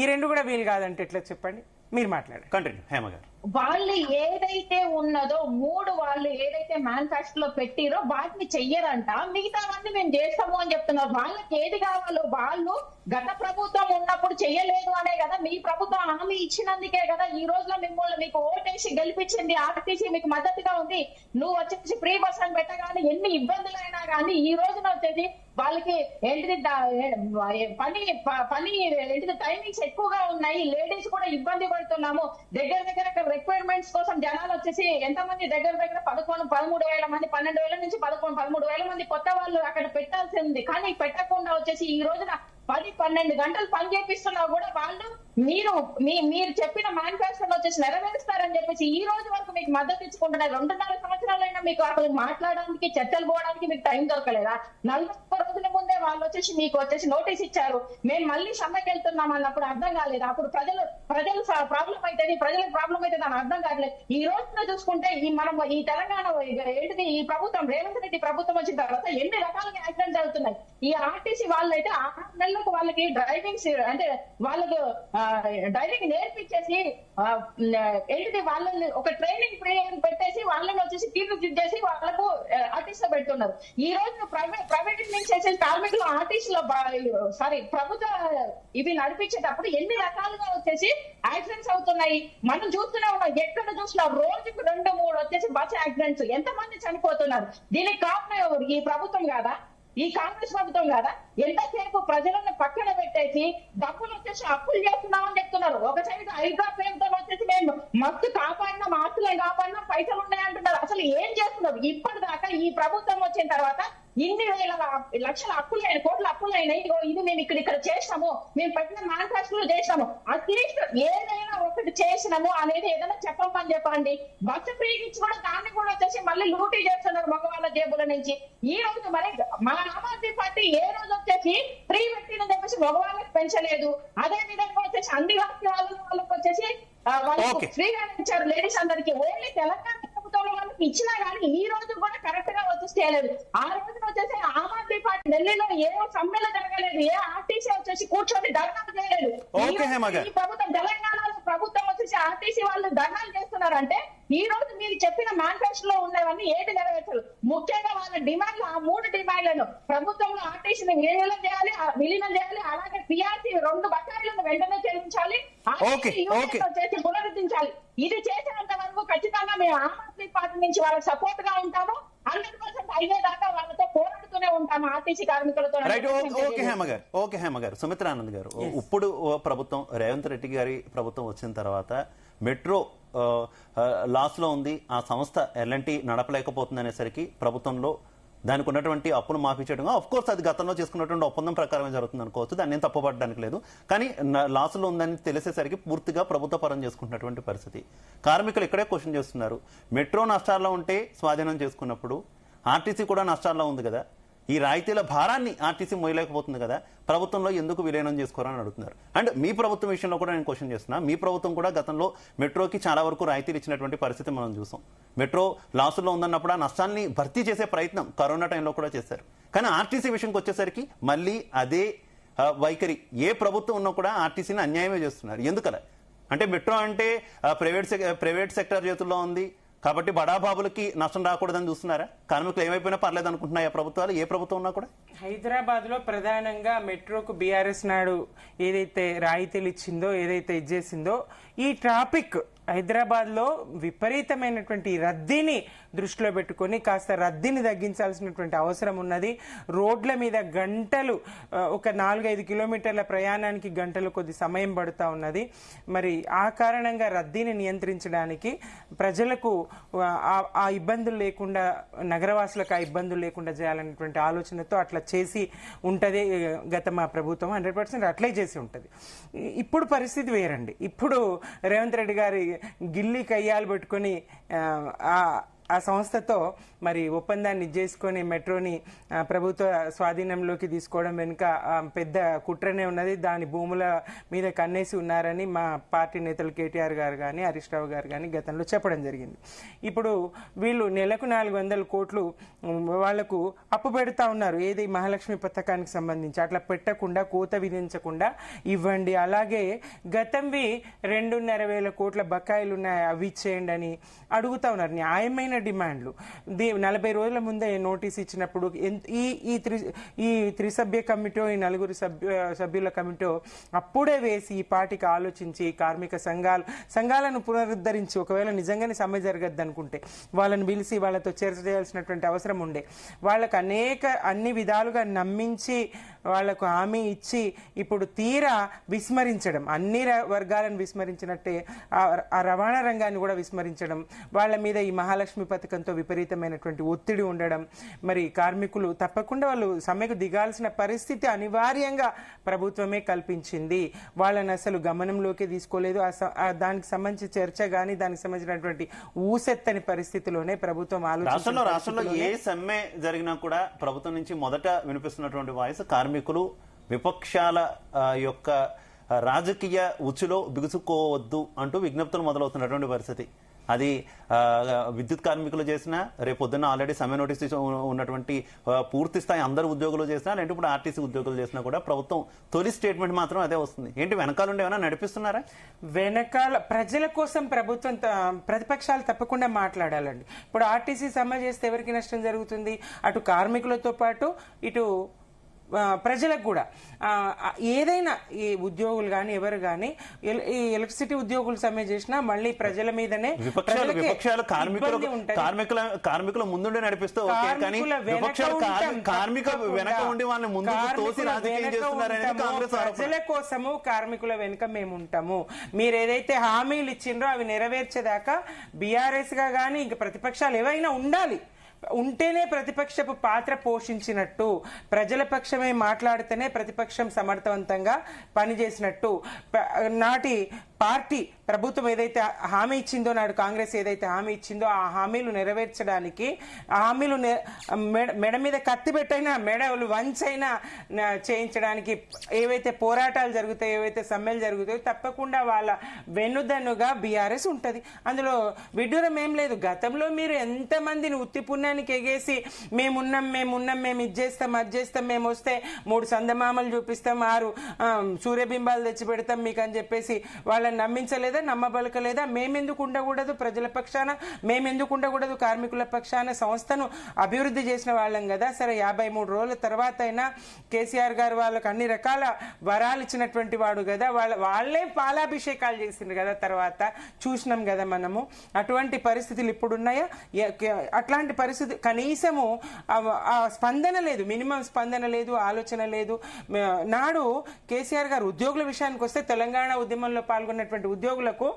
ఈ 2 కూడా వీలు కాదంటే ఎట్లా చెప్పండి? మీరు మాట్లాడండి. కంటిన్యూ హేమ గారు. వాళ్ళు ఏదైతే ఉన్నదో 3 వాళ్ళు ఏదైతే మేనిఫెస్టోలో పెట్టిరో వాటిని చెయ్యరంట, మిగతావన్నీ మేము చేస్తాము అని చెప్తున్నారు. వాళ్ళకి ఏది కావాలో వాళ్ళు గత ప్రభుత్వం ఉన్నప్పుడు చెయ్యలేదు అనే కదా, మీ ప్రభుత్వం హామీ ఇచ్చినందుకే కదా ఈ రోజులో మిమ్మల్ని మీకు ఓటేసి గెలిపించింది, ఆర్టీసీ మీకు మద్దతుగా ఉంది. నువ్వు వచ్చేసి ఫ్రీ బస్ అని పెట్టగానే ఎన్ని ఇబ్బందులైనా కానీ ఈ రోజున వచ్చేసి వాళ్ళకి ఏంటిది పని ఏంటిది టైమింగ్స్ ఎక్కువగా ఉన్నాయి, లేడీస్ కూడా ఇబ్బంది పడుతున్నాము. దగ్గర రిక్వైర్మెంట్స్ కోసం జనాలు వచ్చేసి ఎంతమంది దగ్గర 13,000 మంది, 12,000 నుంచి 13,000 మంది కొత్త వాళ్ళు అక్కడ పెట్టాల్సి ఉంది. కానీ పెట్టకుండా వచ్చేసి ఈ రోజున 10-12 గంటలు పని చేపిస్తున్నా కూడా వాళ్ళు మీరు చెప్పిన మేనిఫెస్టోలో వచ్చేసి నెరవేరుస్తారని చెప్పేసి ఈ రోజు వరకు మీకు మద్దతు ఇచ్చుకుంటున్నారు. 2.5 సంవత్సరాలైనా మీకు అసలు మాట్లాడడానికి, చర్చలు పోవడానికి మీకు టైం దొరకలేదా? 40 రోజుల ముందే వాళ్ళు వచ్చేసి మీకు వచ్చేసి నోటీస్ ఇచ్చారు, మేము మళ్ళీ సమ్మెకి వెళ్తున్నాం అన్నప్పుడు అర్థం కాలేదు. అప్పుడు ప్రజలు ప్రాబ్లం అవుతుంది, ప్రజలకు ప్రాబ్లం అయితే దాని అర్థం కావట్లేదు. ఈ రోజున చూసుకుంటే మనం ఈ తెలంగాణ ఏంటిది ఈ ప్రభుత్వం రేవంత్ రెడ్డి ప్రభుత్వం వచ్చిన తర్వాత ఎన్ని రకాలుగా యాక్సిడెంట్స్ అవుతున్నాయి. ఈ ఆర్టీసీ వాళ్ళు అయితే 6 నెలలకు వాళ్ళకి డ్రైవింగ్ అంటే వాళ్ళకు డ్రైవింగ్ నేర్పించేసి ఏంటిది వాళ్ళని ఒక ట్రైనింగ్ పీరియడ్ పెట్టేసి వాళ్ళని వచ్చేసి తీర్చిదిద్దేసి వాళ్ళకు ఆర్టీసీ లో పెడుతున్నారు. ఈ రోజు ప్రైవేట్ నుంచి కార్మికులు ఆర్టీసీలో ప్రభుత్వ ఇవి నడిపించేటప్పుడు ఎన్ని రకాలుగా వచ్చేసి యాక్సిడెంట్స్ అవుతున్నాయి మనం చూస్తూనే ఉన్నాం. ఎక్కడ చూసినా రోజుకు 2-3 వచ్చేసి బస్ యాక్సిడెంట్స్, ఎంతమంది చనిపోతున్నారు. దీనికి కారణం ఎవరు? ఈ ప్రభుత్వం కాదా? ఈ కాంగ్రెస్ ప్రభుత్వం కాదా? ఎంతసేపు ప్రజలను పక్కన పెట్టేసి డబ్బులు వచ్చేసి అప్పులు చేస్తున్నామని చెప్తున్నారు. ఒక సైడ్ హైడ్రా పేరుతో వచ్చేసి మేము మస్తు కాపాడినాం, ఆస్తులను కాపాడినా పైసలు ఉన్నాయంటున్నారు. అసలు ఏం చేస్తున్నారు? ఇప్పటిదాకా ఈ ప్రభుత్వం వచ్చిన తర్వాత ఇన్ని లక్షల అప్పులు అయినాయి, కోట్ల అప్పులు అయినాయి. ఇది మేము ఇక్కడ చేసినాము, మేము పెట్టిన మేనిఫెస్టోలో చేసినాము, అట్లీస్ట్ ఏదైనా ఒకటి చేసినాము అనేది ఏదైనా చెప్పండి. బస్సు ఫ్రీ ఇచ్చి కూడా దాన్ని కూడా వచ్చేసి మళ్ళీ లూటీ చేస్తున్నారు మగవాళ్ళ జేబుల నుంచి. ఈ రోజు మరి మా ఆమ్ ఆద్మీ పార్టీ ఏ రోజు వచ్చేసి ఫ్రీ పెట్టిందని చెప్పేసి మగవాళ్ళకి పెంచలేదు. అదే విధంగా వచ్చేసి అన్ని వాళ్ళకి వచ్చేసి వాళ్ళకి ఫ్రీగానే ఇచ్చారు లేడీస్ అందరికి. ఓన్లీ తెలంగాణ ప్రభుత్వంలో వాళ్ళకి ఇచ్చినా కానీ ఈ రోజు కూడా కరెక్ట్ గా వచ్చేసి చేయలేదు. ఆ రోజున వచ్చేసి ఆమ్ ఆద్మీ పార్టీ ఢిల్లీలో ఏ సమ్మెలో జరగలేదు, ఏ ఆర్టీసీ వచ్చేసి కూర్చొని ధర్నాలు చేయలేదు. ఈ ప్రభుత్వం తెలంగాణలో ప్రభుత్వం వచ్చేసి ఆర్టీసీ వాళ్ళు ధర్నాలు చేస్తున్నారంటే ఈ రోజు మీరు చెప్పిన మేనిఫెస్టోలో ఉన్నవన్నీ ఏటి నెరవేర్చరు. ముఖ్యంగా వాళ్ళ డిమాండ్లు, ఆ 3 డిమాండ్లను ప్రభుత్వంలో ఆర్టీసీని విలీనం చేయాలి, అలాగే PRC 2 బకాయిలను వెంటనే చెల్లించాలి, చేసి పునరుద్ధరించాలి. ఇది చేసినంత వరకు ఖచ్చితంగా మేము ఆమ్ ఆద్మీ పార్టీ నుంచి వాళ్ళకి సపోర్ట్ గా ఉంటాము. 100% అయ్యేదాకా వాళ్ళతో పోరాడుతూనే ఉంటాము ఆర్టీసీ కార్మికులతో. ఓకే హేమ గారు, సుమిత్రానంద్ గారు, ఇప్పుడు ప్రభుత్వం రేవంత్ రెడ్డి గారి ప్రభుత్వం వచ్చిన తర్వాత మెట్రో లాస్ లో ఉంది, ఆ సంస్థ ఎలాంటి నడపలేకపోతుంది అనేసరికి ప్రభుత్వంలో దానికి ఉన్నటువంటి అప్పును మాఫీ చేయడం, ఆఫ్ కోర్స్ అది గతంలో చేసుకున్నటువంటి ఒప్పందం ప్రకారమే జరుగుతుంది అనుకోవచ్చు, దాన్ని ఏం తప్పుపడడానికి లేదు. కానీ లాసులో ఉందని తెలిసేసరికి పూర్తిగా ప్రభుత్వ పరం చేసుకుంటున్నటువంటి పరిస్థితి. కార్మికులు ఇక్కడే క్వశ్చన్ చేస్తున్నారు, మెట్రో నష్టాల్లో ఉంటే స్వాధీనం చేసుకున్నప్పుడు ఆర్టీసీ కూడా నష్టాల్లో ఉంది కదా, ఈ రాయితీల భారాన్ని ఆర్టీసీ మోయలేకపోతుంది కదా, ప్రభుత్వంలో ఎందుకు విలీనం చేసుకోవాలని అడుగుతున్నారు. అండ్ మీ ప్రభుత్వం విషయంలో కూడా నేను క్వశ్చన్ చేస్తున్నా, మీ ప్రభుత్వం కూడా గతంలో మెట్రోకి చాలా వరకు రాయితీలు ఇచ్చినటువంటి పరిస్థితి మనం చూసాం. మెట్రో లాసుల్లో ఉందన్నప్పుడు ఆ నష్టాన్ని భర్తీ చేసే ప్రయత్నం కరోనా టైంలో కూడా చేశారు. కానీ ఆర్టీసీ విషయంకి వచ్చేసరికి మళ్ళీ అదే వైఖరి, ఏ ప్రభుత్వం ఉన్నా కూడా ఆర్టీసీని అన్యాయమే చేస్తున్నారు. ఎందుకలా అంటే మెట్రో అంటే ప్రైవేట్ సెక్టర్ చేతుల్లో ఉంది కాబట్టి బడాబాబులకి నష్టం రాకూడదని చూస్తున్నారా? కార్మికులు ఏమైపోయినా పర్లేదు అనుకుంటున్నాయా ప్రభుత్వాలు, ఏ ప్రభుత్వం ఉన్నా కూడా? హైదరాబాద్ లో ప్రధానంగా మెట్రోకు బీఆర్ఎస్ నాడు ఏదైతే రాయితీలు ఇచ్చిందో, ఏదైతే ఇచ్చేసిందో, ఈ ట్రాఫిక్ హైదరాబాద్ లో విపరీతమైనటువంటి రద్దీని దృష్టిలో పెట్టుకొని కాస్త రద్దీని తగ్గించాల్సినటువంటి అవసరం ఉన్నది. రోడ్ల మీద గంటలు, ఒక 4-5 కిలోమీటర్ల ప్రయాణానికి గంటలు కొద్ది సమయం పడుతూ ఉన్నది. మరి ఆ కారణంగా రద్దీని నియంత్రించడానికి ప్రజలకు ఆ ఇబ్బందులు లేకుండా, నగరవాసులకు ఆ ఇబ్బందులు లేకుండా చేయాలనేటువంటి ఆలోచనతో అట్లా చేసి ఉంటది గత మా ప్రభుత్వం. 100% అట్లే చేసి ఉంటది. ఇప్పుడు పరిస్థితి వేరండి. ఇప్పుడు రేవంత్ రెడ్డి గారి గిల్లి కయ్యాలు పెట్టుకొని ఆ సంస్థతో మరి ఒప్పందాన్ని చేసుకొని మెట్రోని ప్రభుత్వ స్వాధీనంలోకి తీసుకోవడం వెనుక పెద్ద కుట్రనే ఉన్నది. దాని భూముల మీద కన్నేసి ఉన్నారని మా పార్టీ నేతలు కేటీఆర్ గారు కానీ హరీష్ రావు గారు కానీ గతంలో చెప్పడం జరిగింది. ఇప్పుడు వీళ్ళు నెలకు 400 కోట్లు వాళ్లకు అప్పు పెడతా ఉన్నారు. ఏది మహాలక్ష్మి పథకానికి సంబంధించి అట్లా పెట్టకుండా కోత విధించకుండా ఇవ్వండి. అలాగే గతంవి 2,500 కోట్ల బకాయిలు ఉన్నాయి, అవి ఇచ్చేయండి అని అడుగుతా ఉన్నారు. న్యాయమైన డిమాండ్లు. 40 రోజుల ముందే నోటీస్ ఇచ్చినప్పుడు ఈ త్రిసభ్య కమిటీ, ఈ 4 సభ్యుల కమిటీ అప్పుడే వేసి ఈ పార్టీకి ఆలోచించి కార్మిక సంఘాలను పునరుద్ధరించి ఒకవేళ నిజంగానే సమ్మె జరగద్దు అనుకుంటే వాళ్ళని పిలిచి వాళ్ళతో చర్చ చేయాల్సినటువంటి అవసరం ఉండే. వాళ్ళకు అన్ని విధాలుగా నమ్మించి వాళ్లకు హామీ ఇచ్చి ఇప్పుడు తీరా విస్మరించడం, అన్ని వర్గాలను విస్మరించినట్టే ఆ రవాణా రంగాన్ని కూడా విస్మరించడం, వాళ్ళ మీద ఈ మహాలక్ష్మి పథకంతో విపరీతమైనటువంటి ఒత్తిడి ఉండడం, మరి కార్మికులు తప్పకుండా వాళ్ళు సమ్మెకు దిగాల్సిన పరిస్థితి అనివార్యంగా ప్రభుత్వమే కల్పించింది. వాళ్ళని అసలు గమనంలోకి తీసుకోలేదు. దానికి సంబంధించి చర్చ కానీ దానికి సంబంధించినటువంటి ఊసెత్తని పరిస్థితిలోనే ప్రభుత్వం రాష్ట్రంలో ఏ సమ్మె జరిగినా కూడా ప్రభుత్వం నుంచి మొదట వినిపిస్తున్నటువంటి వాయిస్ కార్మికులు విపక్షాల యొక్క రాజకీయ ఉచ్చులో బిగుసుకోవద్దు అంటూ విజ్ఞప్తులు మొదలవుతున్నటువంటి పరిస్థితి. అది విద్యుత్ కార్మికులు చేసినా, రేపు పొద్దున్న ఆల్రెడీ సమ్మె నోటీస్ ఉన్నటువంటి పూర్తి స్థాయి అందరు ఉద్యోగులు చేసినా, లేదంటే ఇప్పుడు ఆర్టీసీ ఉద్యోగులు చేసినా కూడా ప్రభుత్వం తొలి స్టేట్మెంట్ మాత్రం అదే వస్తుంది. ఏంటి వెనకాలండి ఏమైనా నడిపిస్తున్నారా? వెనకాల ప్రజల కోసం ప్రభుత్వం ప్రతిపక్షాలు తప్పకుండా మాట్లాడాలండి. ఇప్పుడు ఆర్టీసీ సమ్మె చేస్తే ఎవరికి నష్టం జరుగుతుంది? అటు కార్మికులతో పాటు ఇటు ప్రజలకు కూడా. ఏదైనా ఈ ఉద్యోగులు కానీ ఎవరు కానీ ఈ ఎలక్ట్రిసిటీ ఉద్యోగులు సమ్మె చేసినా మళ్ళీ ప్రజల మీదనే విపక్షాలు కార్మికుల ముందుండే నడిపిస్తూ వెనక ఉండి వాళ్ళని ముందు తోసి రాజకీయం చేస్తున్నారనేది కాంగ్రెస్. ప్రజల కోసము కార్మికుల వెనుక మేము ఉంటాము. మీరు ఏదైతే హామీలు ఇచ్చిండ్రో అవి నెరవేర్చేదాకా బీఆర్ఎస్ గా కానీ ఇంకా ప్రతిపక్షాలు ఏవైనా ఉండాలి. ఉంటేనే ప్రతిపక్షపు పాత్ర పోషించినట్టు, ప్రజల పక్షమే మాట్లాడితేనే ప్రతిపక్షం సమర్థవంతంగా పనిచేసినట్టు. నాటి పార్టీ ప్రభుత్వం ఏదైతే హామీ ఇచ్చిందో, నాడు కాంగ్రెస్ ఏదైతే హామీ ఇచ్చిందో ఆ హామీలు నెరవేర్చడానికి, ఆ హామీలు మెడ మీద కత్తి పెట్టైనా మెడలు వంచైనా చేయించడానికి ఏవైతే పోరాటాలు జరుగుతాయో, ఏవైతే సమ్మెలు జరుగుతాయో తప్పకుండా వాళ్ళ వెన్నుదన్నుగా బీఆర్ఎస్ ఉంటది. అందులో విడ్డూరం ఏం లేదు. గతంలో మీరు ఎంతమందిని ఉత్తి పుణ్యానికి ఎగేసి మేమున్నాం మేము ఇది చేస్తాం అది చేస్తాం, మేము వస్తే 3 సందమామలు చూపిస్తాం, 6 సూర్యబింబాలు తెచ్చి పెడతాం మీకు అని చెప్పేసి వాళ్ళని నమ్మించలేదా? నమ్మబలకలేదా? మేమెందుకు ఉండకూడదు ప్రజల పక్షాన, మేమెందుకు ఉండకూడదు కార్మికుల పక్షాన? సంస్థను అభివృద్ధి చేసిన వాళ్ళం కదా. సరే 53 రోజుల తర్వాత అయినా కేసీఆర్ గారు వాళ్ళకు అన్ని రకాల వరాలు ఇచ్చినటువంటి వాడు కదా. వాళ్ళే పాలాభిషేకాలు చేసిండ్రు కదా. తర్వాత చూసినాం కదా మనము. అటువంటి పరిస్థితులు ఇప్పుడు ఉన్నాయా? అట్లాంటి పరిస్థితి కనీసము ఆ స్పందన లేదు, మినిమం స్పందన లేదు, ఆలోచన లేదు. నాడు కేసీఆర్ గారు ఉద్యోగుల విషయానికి వస్తే తెలంగాణ ఉద్యమంలో పాల్గొన్నటువంటి ఉద్యోగులకు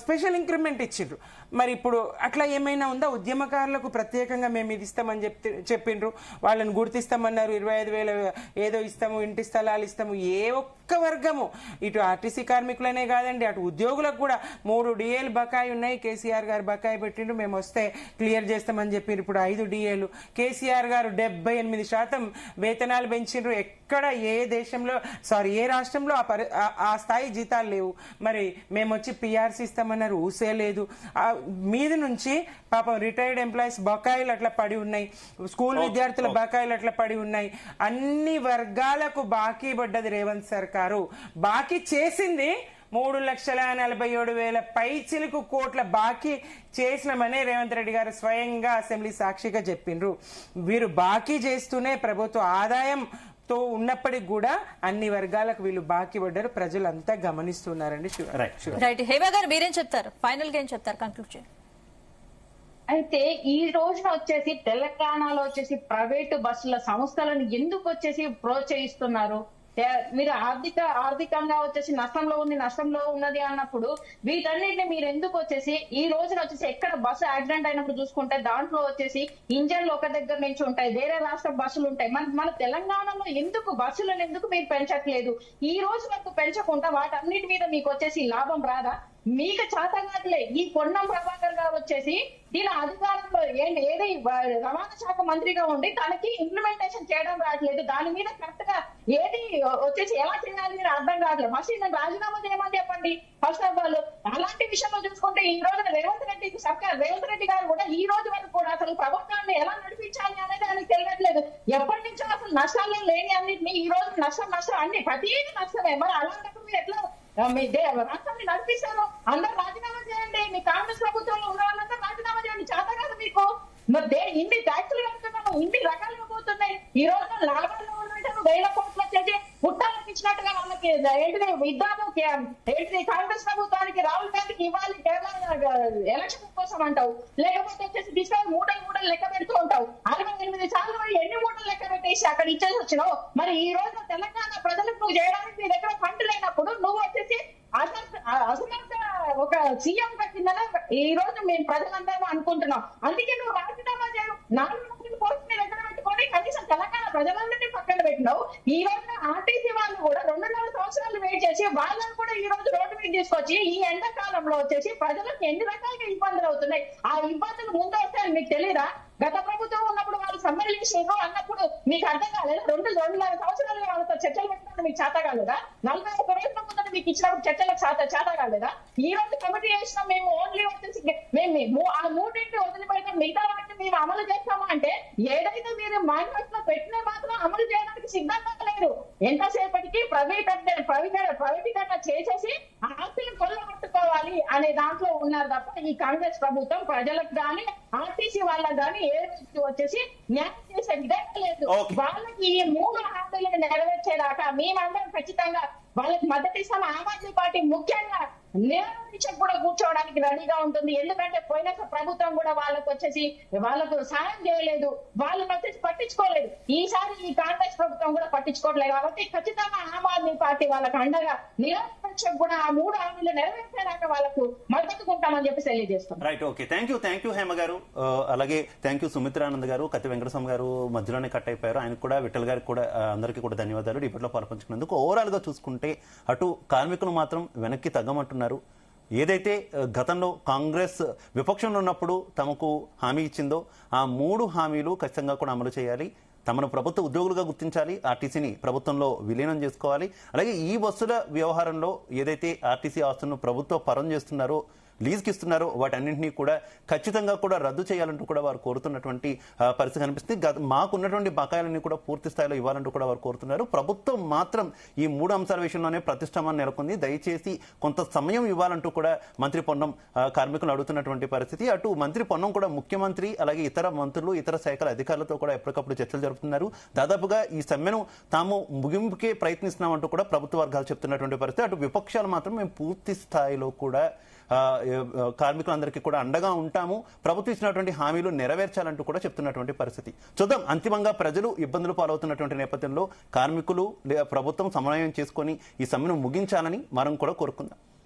స్పెషల్ ఇంక్రిమెంట్ ఇచ్చిండ్రు. మరి ఇప్పుడు అట్లా ఏమైనా ఉందా? ఉద్యమకారులకు ప్రత్యేకంగా మేము ఇది ఇస్తామని చెప్పిండ్రు, వాళ్ళని గుర్తిస్తామన్నారు, 25,000 ఏదో ఇస్తాము, ఇంటి స్థలాలు ఇస్తాము. ఏ ఒక్క వర్గము, ఇటు ఆర్టీసీ కార్మికులనే కాదండి, అటు ఉద్యోగులకు కూడా 3 డిఏలు బకాయి ఉన్నాయి. కేసీఆర్ గారు బకాయి పెట్టిండ్రు, మేము వస్తే క్లియర్ చేస్తామని చెప్పి ఇప్పుడు 5 డిఏలు. కేసీఆర్ గారు 78% వేతనాలు పెంచిండ్రు. ఎక్కడ ఏ దేశంలో ఏ రాష్ట్రంలో ఆ స్థాయి జీతాలు లేవు. మరి మేము వచ్చి పిఆర్సీ ఇస్తామన్నారు, ఊసే లేదు. మీద నుంచి పాపం రిటైర్డ్ ఎంప్లాయీస్ బకాయిలు అట్లా పడి ఉన్నాయి, స్కూల్ విద్యార్థుల బకాయిలు అట్లా పడి ఉన్నాయి. అన్ని వర్గాలకు బాకీ పడ్డది రేవంత్ సర్కారు. బాకీ చేసింది 3,47,000 పైచిలుకు కోట్ల బాకీ చేసినామనే రేవంత్ రెడ్డి గారు స్వయంగా అసెంబ్లీ సాక్షిగా చెప్పిండ్రు. వీరు బాకీ చేస్తూనే ప్రభుత్వ ఆదాయం ఉన్నప్పటికి కూడా అన్ని వర్గాలకు వీళ్ళు బాకీ పడ్డారు. ప్రజలంతా గమనిస్తున్నారండి. రైట్, హేమ గారు మీరేం చెప్తారు? ఫైనల్ గా ఏం చెప్తారు? కంక్లూడ్ చేయండి. అయితే ఈ రోజున వచ్చేసి తెలంగాణలో వచ్చేసి ప్రైవేటు బస్సుల సంస్థలను ఎందుకు వచ్చేసి ప్రోత్సహిస్తున్నారు? మీరు ఆర్థికంగా వచ్చేసి నష్టంలో ఉన్నది అన్నప్పుడు వీటన్నిటిని మీరు ఎందుకు వచ్చేసి ఈ రోజున వచ్చేసి ఎక్కడ బస్సు యాక్సిడెంట్ అయినప్పుడు చూసుకుంటే దాంట్లో వచ్చేసి ఇంజన్లు ఒక దగ్గర నుంచి ఉంటాయి, వేరే రాష్ట్ర బస్సులు ఉంటాయి. మన తెలంగాణలో ఎందుకు బస్సులను ఎందుకు మీరు పెంచట్లేదు? ఈ రోజు వరకు పెంచకుండా వాటన్నిటి మీద మీకు వచ్చేసి లాభం రాదా? మీకు చేతగాట్లే ఈ పొన్నం ప్రభాకర్ గారు వచ్చేసి దీని అధికారంలో ఏది రవాణా శాఖ మంత్రిగా ఉండి తనకి ఇంప్లిమెంటేషన్ చేయడం రావట్లేదు, దాని మీద కరెక్ట్ గా ఏది వచ్చేసి ఎలా చేయాలి మీరు అర్థం కావట్లేదు. ఫస్ట్ నేను రాజీనామా చేయమని చెప్పండి ఫస్ట్ ఆఫ్ ఆల్. అలాంటి విషయంలో చూసుకుంటే ఈ రోజున రేవంత్ రెడ్డి గారు కూడా ఈ రోజు వరకు కూడా అసలు ప్రభుత్వాన్ని ఎలా నడిపించాలి అనేది ఆయనకు తెలియట్లేదు. ఎప్పటి నుంచో అసలు నష్టాలు లేని అన్నింటినీ ఈ రోజు నష్టం అన్ని ప్రతిదీ నష్టమే. మరి అలాంటప్పుడు మీరు ఎట్లా మీ రాష్ట్రాన్ని నడిపిస్తారు? అందరూ రాజీనామా చేయండి, మీ కాంగ్రెస్ ప్రభుత్వంలో ఉన్న వాళ్ళందరూ రాజీనామా చేయండి. చేత కాదు మీకు. మరి ఇన్ని ట్యాక్సులు కడుతున్నాము, ఇన్ని రకాలుగా పోతున్నాయి. ఈ రోజు లాభాల్లో ఉన్నట్టు 1000 కోట్లు వచ్చేసి పుట్టాలకు ఇచ్చినట్టుగా వాళ్ళకి ఏంటిది ఇద్దాము ఏంటిది కాంగ్రెస్ ప్రభుత్వానికి రాహుల్ గాంధీకి ఇవ్వాలి ఎలక్షన్ కోసం అంటావు, లేకపోతే వచ్చేసి తీసుకొని మూటలు లెక్క పెడుతూ ఉంటావు. 68 సార్లు ఎన్ని మూటలు లెక్క పెట్టేసి అక్కడ ఇచ్చేసి వచ్చినావు. మరి ఈ రోజు తెలంగాణ ప్రజలకు నువ్వు చేయడానికి నీ దగ్గర ఫండ్ లేనప్పుడు నువ్వు వచ్చేసి అసమర్థ ఒక సీఎం కిందనే ఈ రోజు మేము ప్రజలందరూ అనుకుంటున్నాం. అందుకే నువ్వు రాజీనామా చేయవు. 4 మంత్రుల పోస్ట్ నీ దగ్గర పెట్టుకొని కనీసం తెలంగాణ ప్రజలందరినీ పక్కన పెట్టినావు. ఈ రోజు ఆర్టీసీ వాళ్ళు కూడా 2.5 సంవత్సరాలు వెయిట్ చేసి వాళ్ళని కూడా ఈ రోజు రోడ్డు మీద తీసుకొచ్చి ఈ ఎండాకాలంలో వచ్చేసి ప్రజలకు ఎన్ని రకాలుగా ఇబ్బందులు అవుతున్నాయి. ఆ ఇబ్బందులు ముందు వస్తాయని మీకు తెలీదా? గత ప్రభుత్వం ఉన్నప్పుడు వాళ్ళు సమ్మెలు చేసారు అన్నప్పుడు మీకు అర్థం కాలేదు. 2.5 సంవత్సరాలుగా వాళ్ళతో చర్చలు పెట్టినప్పుడు మీకు చేత కాలేదా? 41 రోజుల ముందు మీకు ఇచ్చినప్పుడు చర్చలకు చేత కాలేదా? ఈ రోజు కమిటీ చేసినా మేము ఓన్లీ వచ్చేసి మేము ఆ 3 వదిలిపెడతాం, మిగతా వాటిని మేము అమలు చేస్తాము అంటే ఏదైతే మీరు మేనిఫెస్టోలో పెట్టిన మాత్రం అమలు చేయడానికి సిద్ధంగా లేరు. ఎంతసేపటికి ప్రైవేటీకరణ చేసేసి ఆస్తిని కొల్లగొట్టుకోవాలి అనే దాంట్లో ఉన్నారు తప్ప ఈ కాంగ్రెస్ ప్రభుత్వం ప్రజలకు కానీ ఆర్టీసీ వాళ్ళకి కానీ ఏ రోజు వచ్చేసి న్యాయం చేసే విధంగా లేదు. వాళ్ళకి ఈ 3 హామీలను నెరవేర్చేదాకా మేమందరం ఖచ్చితంగా వాళ్ళకి మద్దతు ఇస్తాం. ఆమ్ ఆద్మీ పార్టీ ముఖ్యంగా నిరాకరించక కూడా కూర్చోవడానికి రెడీగా ఉంటుంది. ఎందుకంటే పోయిన ప్రభుత్వం కూడా వాళ్ళకు వచ్చేసి వాళ్ళకు సాయం చేయలేదు, వాళ్ళని వచ్చేసి పట్టించుకోలేదు. ఈసారి ఈ కాంగ్రెస్ ప్రభుత్వం కూడా పట్టించుకోవట్లేదు. కాబట్టి ఖచ్చితంగా ఆమ్ ఆద్మీ పార్టీ వాళ్ళకి అండగా నిరాకరించక కూడా ఆ 3 హామీలు నెరవేర్చేదాకా వాళ్ళకు మద్దతుకుంటామని చెప్పి తెలియజేస్తాం. Right, okay, thank you Hema గారు. అలాగే థ్యాంక్ యూ సుమిత్రానంద్ గారు. కత్తి వెంకటస్వామి గారు మధ్యలోనే కట్ అయిపోయారు. ఆయనకు కూడా విఠల్ గారికి కూడా అందరికీ కూడా ధన్యవాదాలు డిబేట్లో పాల్పంచుకున్నందుకు. ఓవరాల్ గా చూసుకుంటే అటు కార్మికులు మాత్రం వెనక్కి తగ్గమంటున్నారు. ఏదైతే గతంలో కాంగ్రెస్ విపక్షంలో ఉన్నప్పుడు తమకు హామీ ఇచ్చిందో ఆ 3 హామీలు ఖచ్చితంగా కూడా అమలు చేయాలి. తమను ప్రభుత్వ ఉద్యోగులుగా గుర్తించాలి, ఆర్టీసీని ప్రభుత్వంలో విలీనం చేసుకోవాలి. అలాగే ఈ బస్సుల వ్యవహారంలో ఏదైతే ఆర్టీసీ ఆస్తులను ప్రభుత్వ పరం చేస్తున్నారో, లీజ్కి ఇస్తున్నారో వాటన్నింటినీ కూడా ఖచ్చితంగా కూడా రద్దు చేయాలంటూ కూడా వారు కోరుతున్నటువంటి పరిస్థితి కనిపిస్తుంది. మాకున్నటువంటి బకాయిలన్నీ కూడా పూర్తి స్థాయిలో ఇవ్వాలంటూ కూడా వారు కోరుతున్నారు. ప్రభుత్వం మాత్రం ఈ 3 అంశాల విషయంలోనే ప్రతిష్టంభన నెలకొంది. దయచేసి కొంత సమయం ఇవ్వాలంటూ కూడా మంత్రి పొన్నం కార్మికులు అడుగుతున్నటువంటి పరిస్థితి. అటు మంత్రి పొన్నం కూడా ముఖ్యమంత్రి అలాగే ఇతర మంత్రులు ఇతర శాఖల అధికారులతో కూడా ఎప్పటికప్పుడు చర్చలు జరుపుతున్నారు. దాదాపుగా ఈ సమ్మెను తాము ముగింపుకే ప్రయత్నిస్తున్నామంటూ కూడా ప్రభుత్వ వర్గాలు చెప్తున్నటువంటి పరిస్థితి. అటు విపక్షాలు మాత్రం మేము పూర్తి స్థాయిలో కూడా కార్మికులందరికీ కూడా అండగా ఉంటాము, ప్రభుత్వం ఇచ్చినటువంటి హామీలు నెరవేర్చాలంటూ కూడా చెప్తున్నటువంటి పరిస్థితి. చూద్దాం, అంతిమంగా ప్రజలు ఇబ్బందులు పాలవుతున్నటువంటి నేపథ్యంలో కార్మికులు ప్రభుత్వం సమన్వయం చేసుకొని ఈ సమ్మెను ముగించాలని మనం కూడా కోరుకుందాం.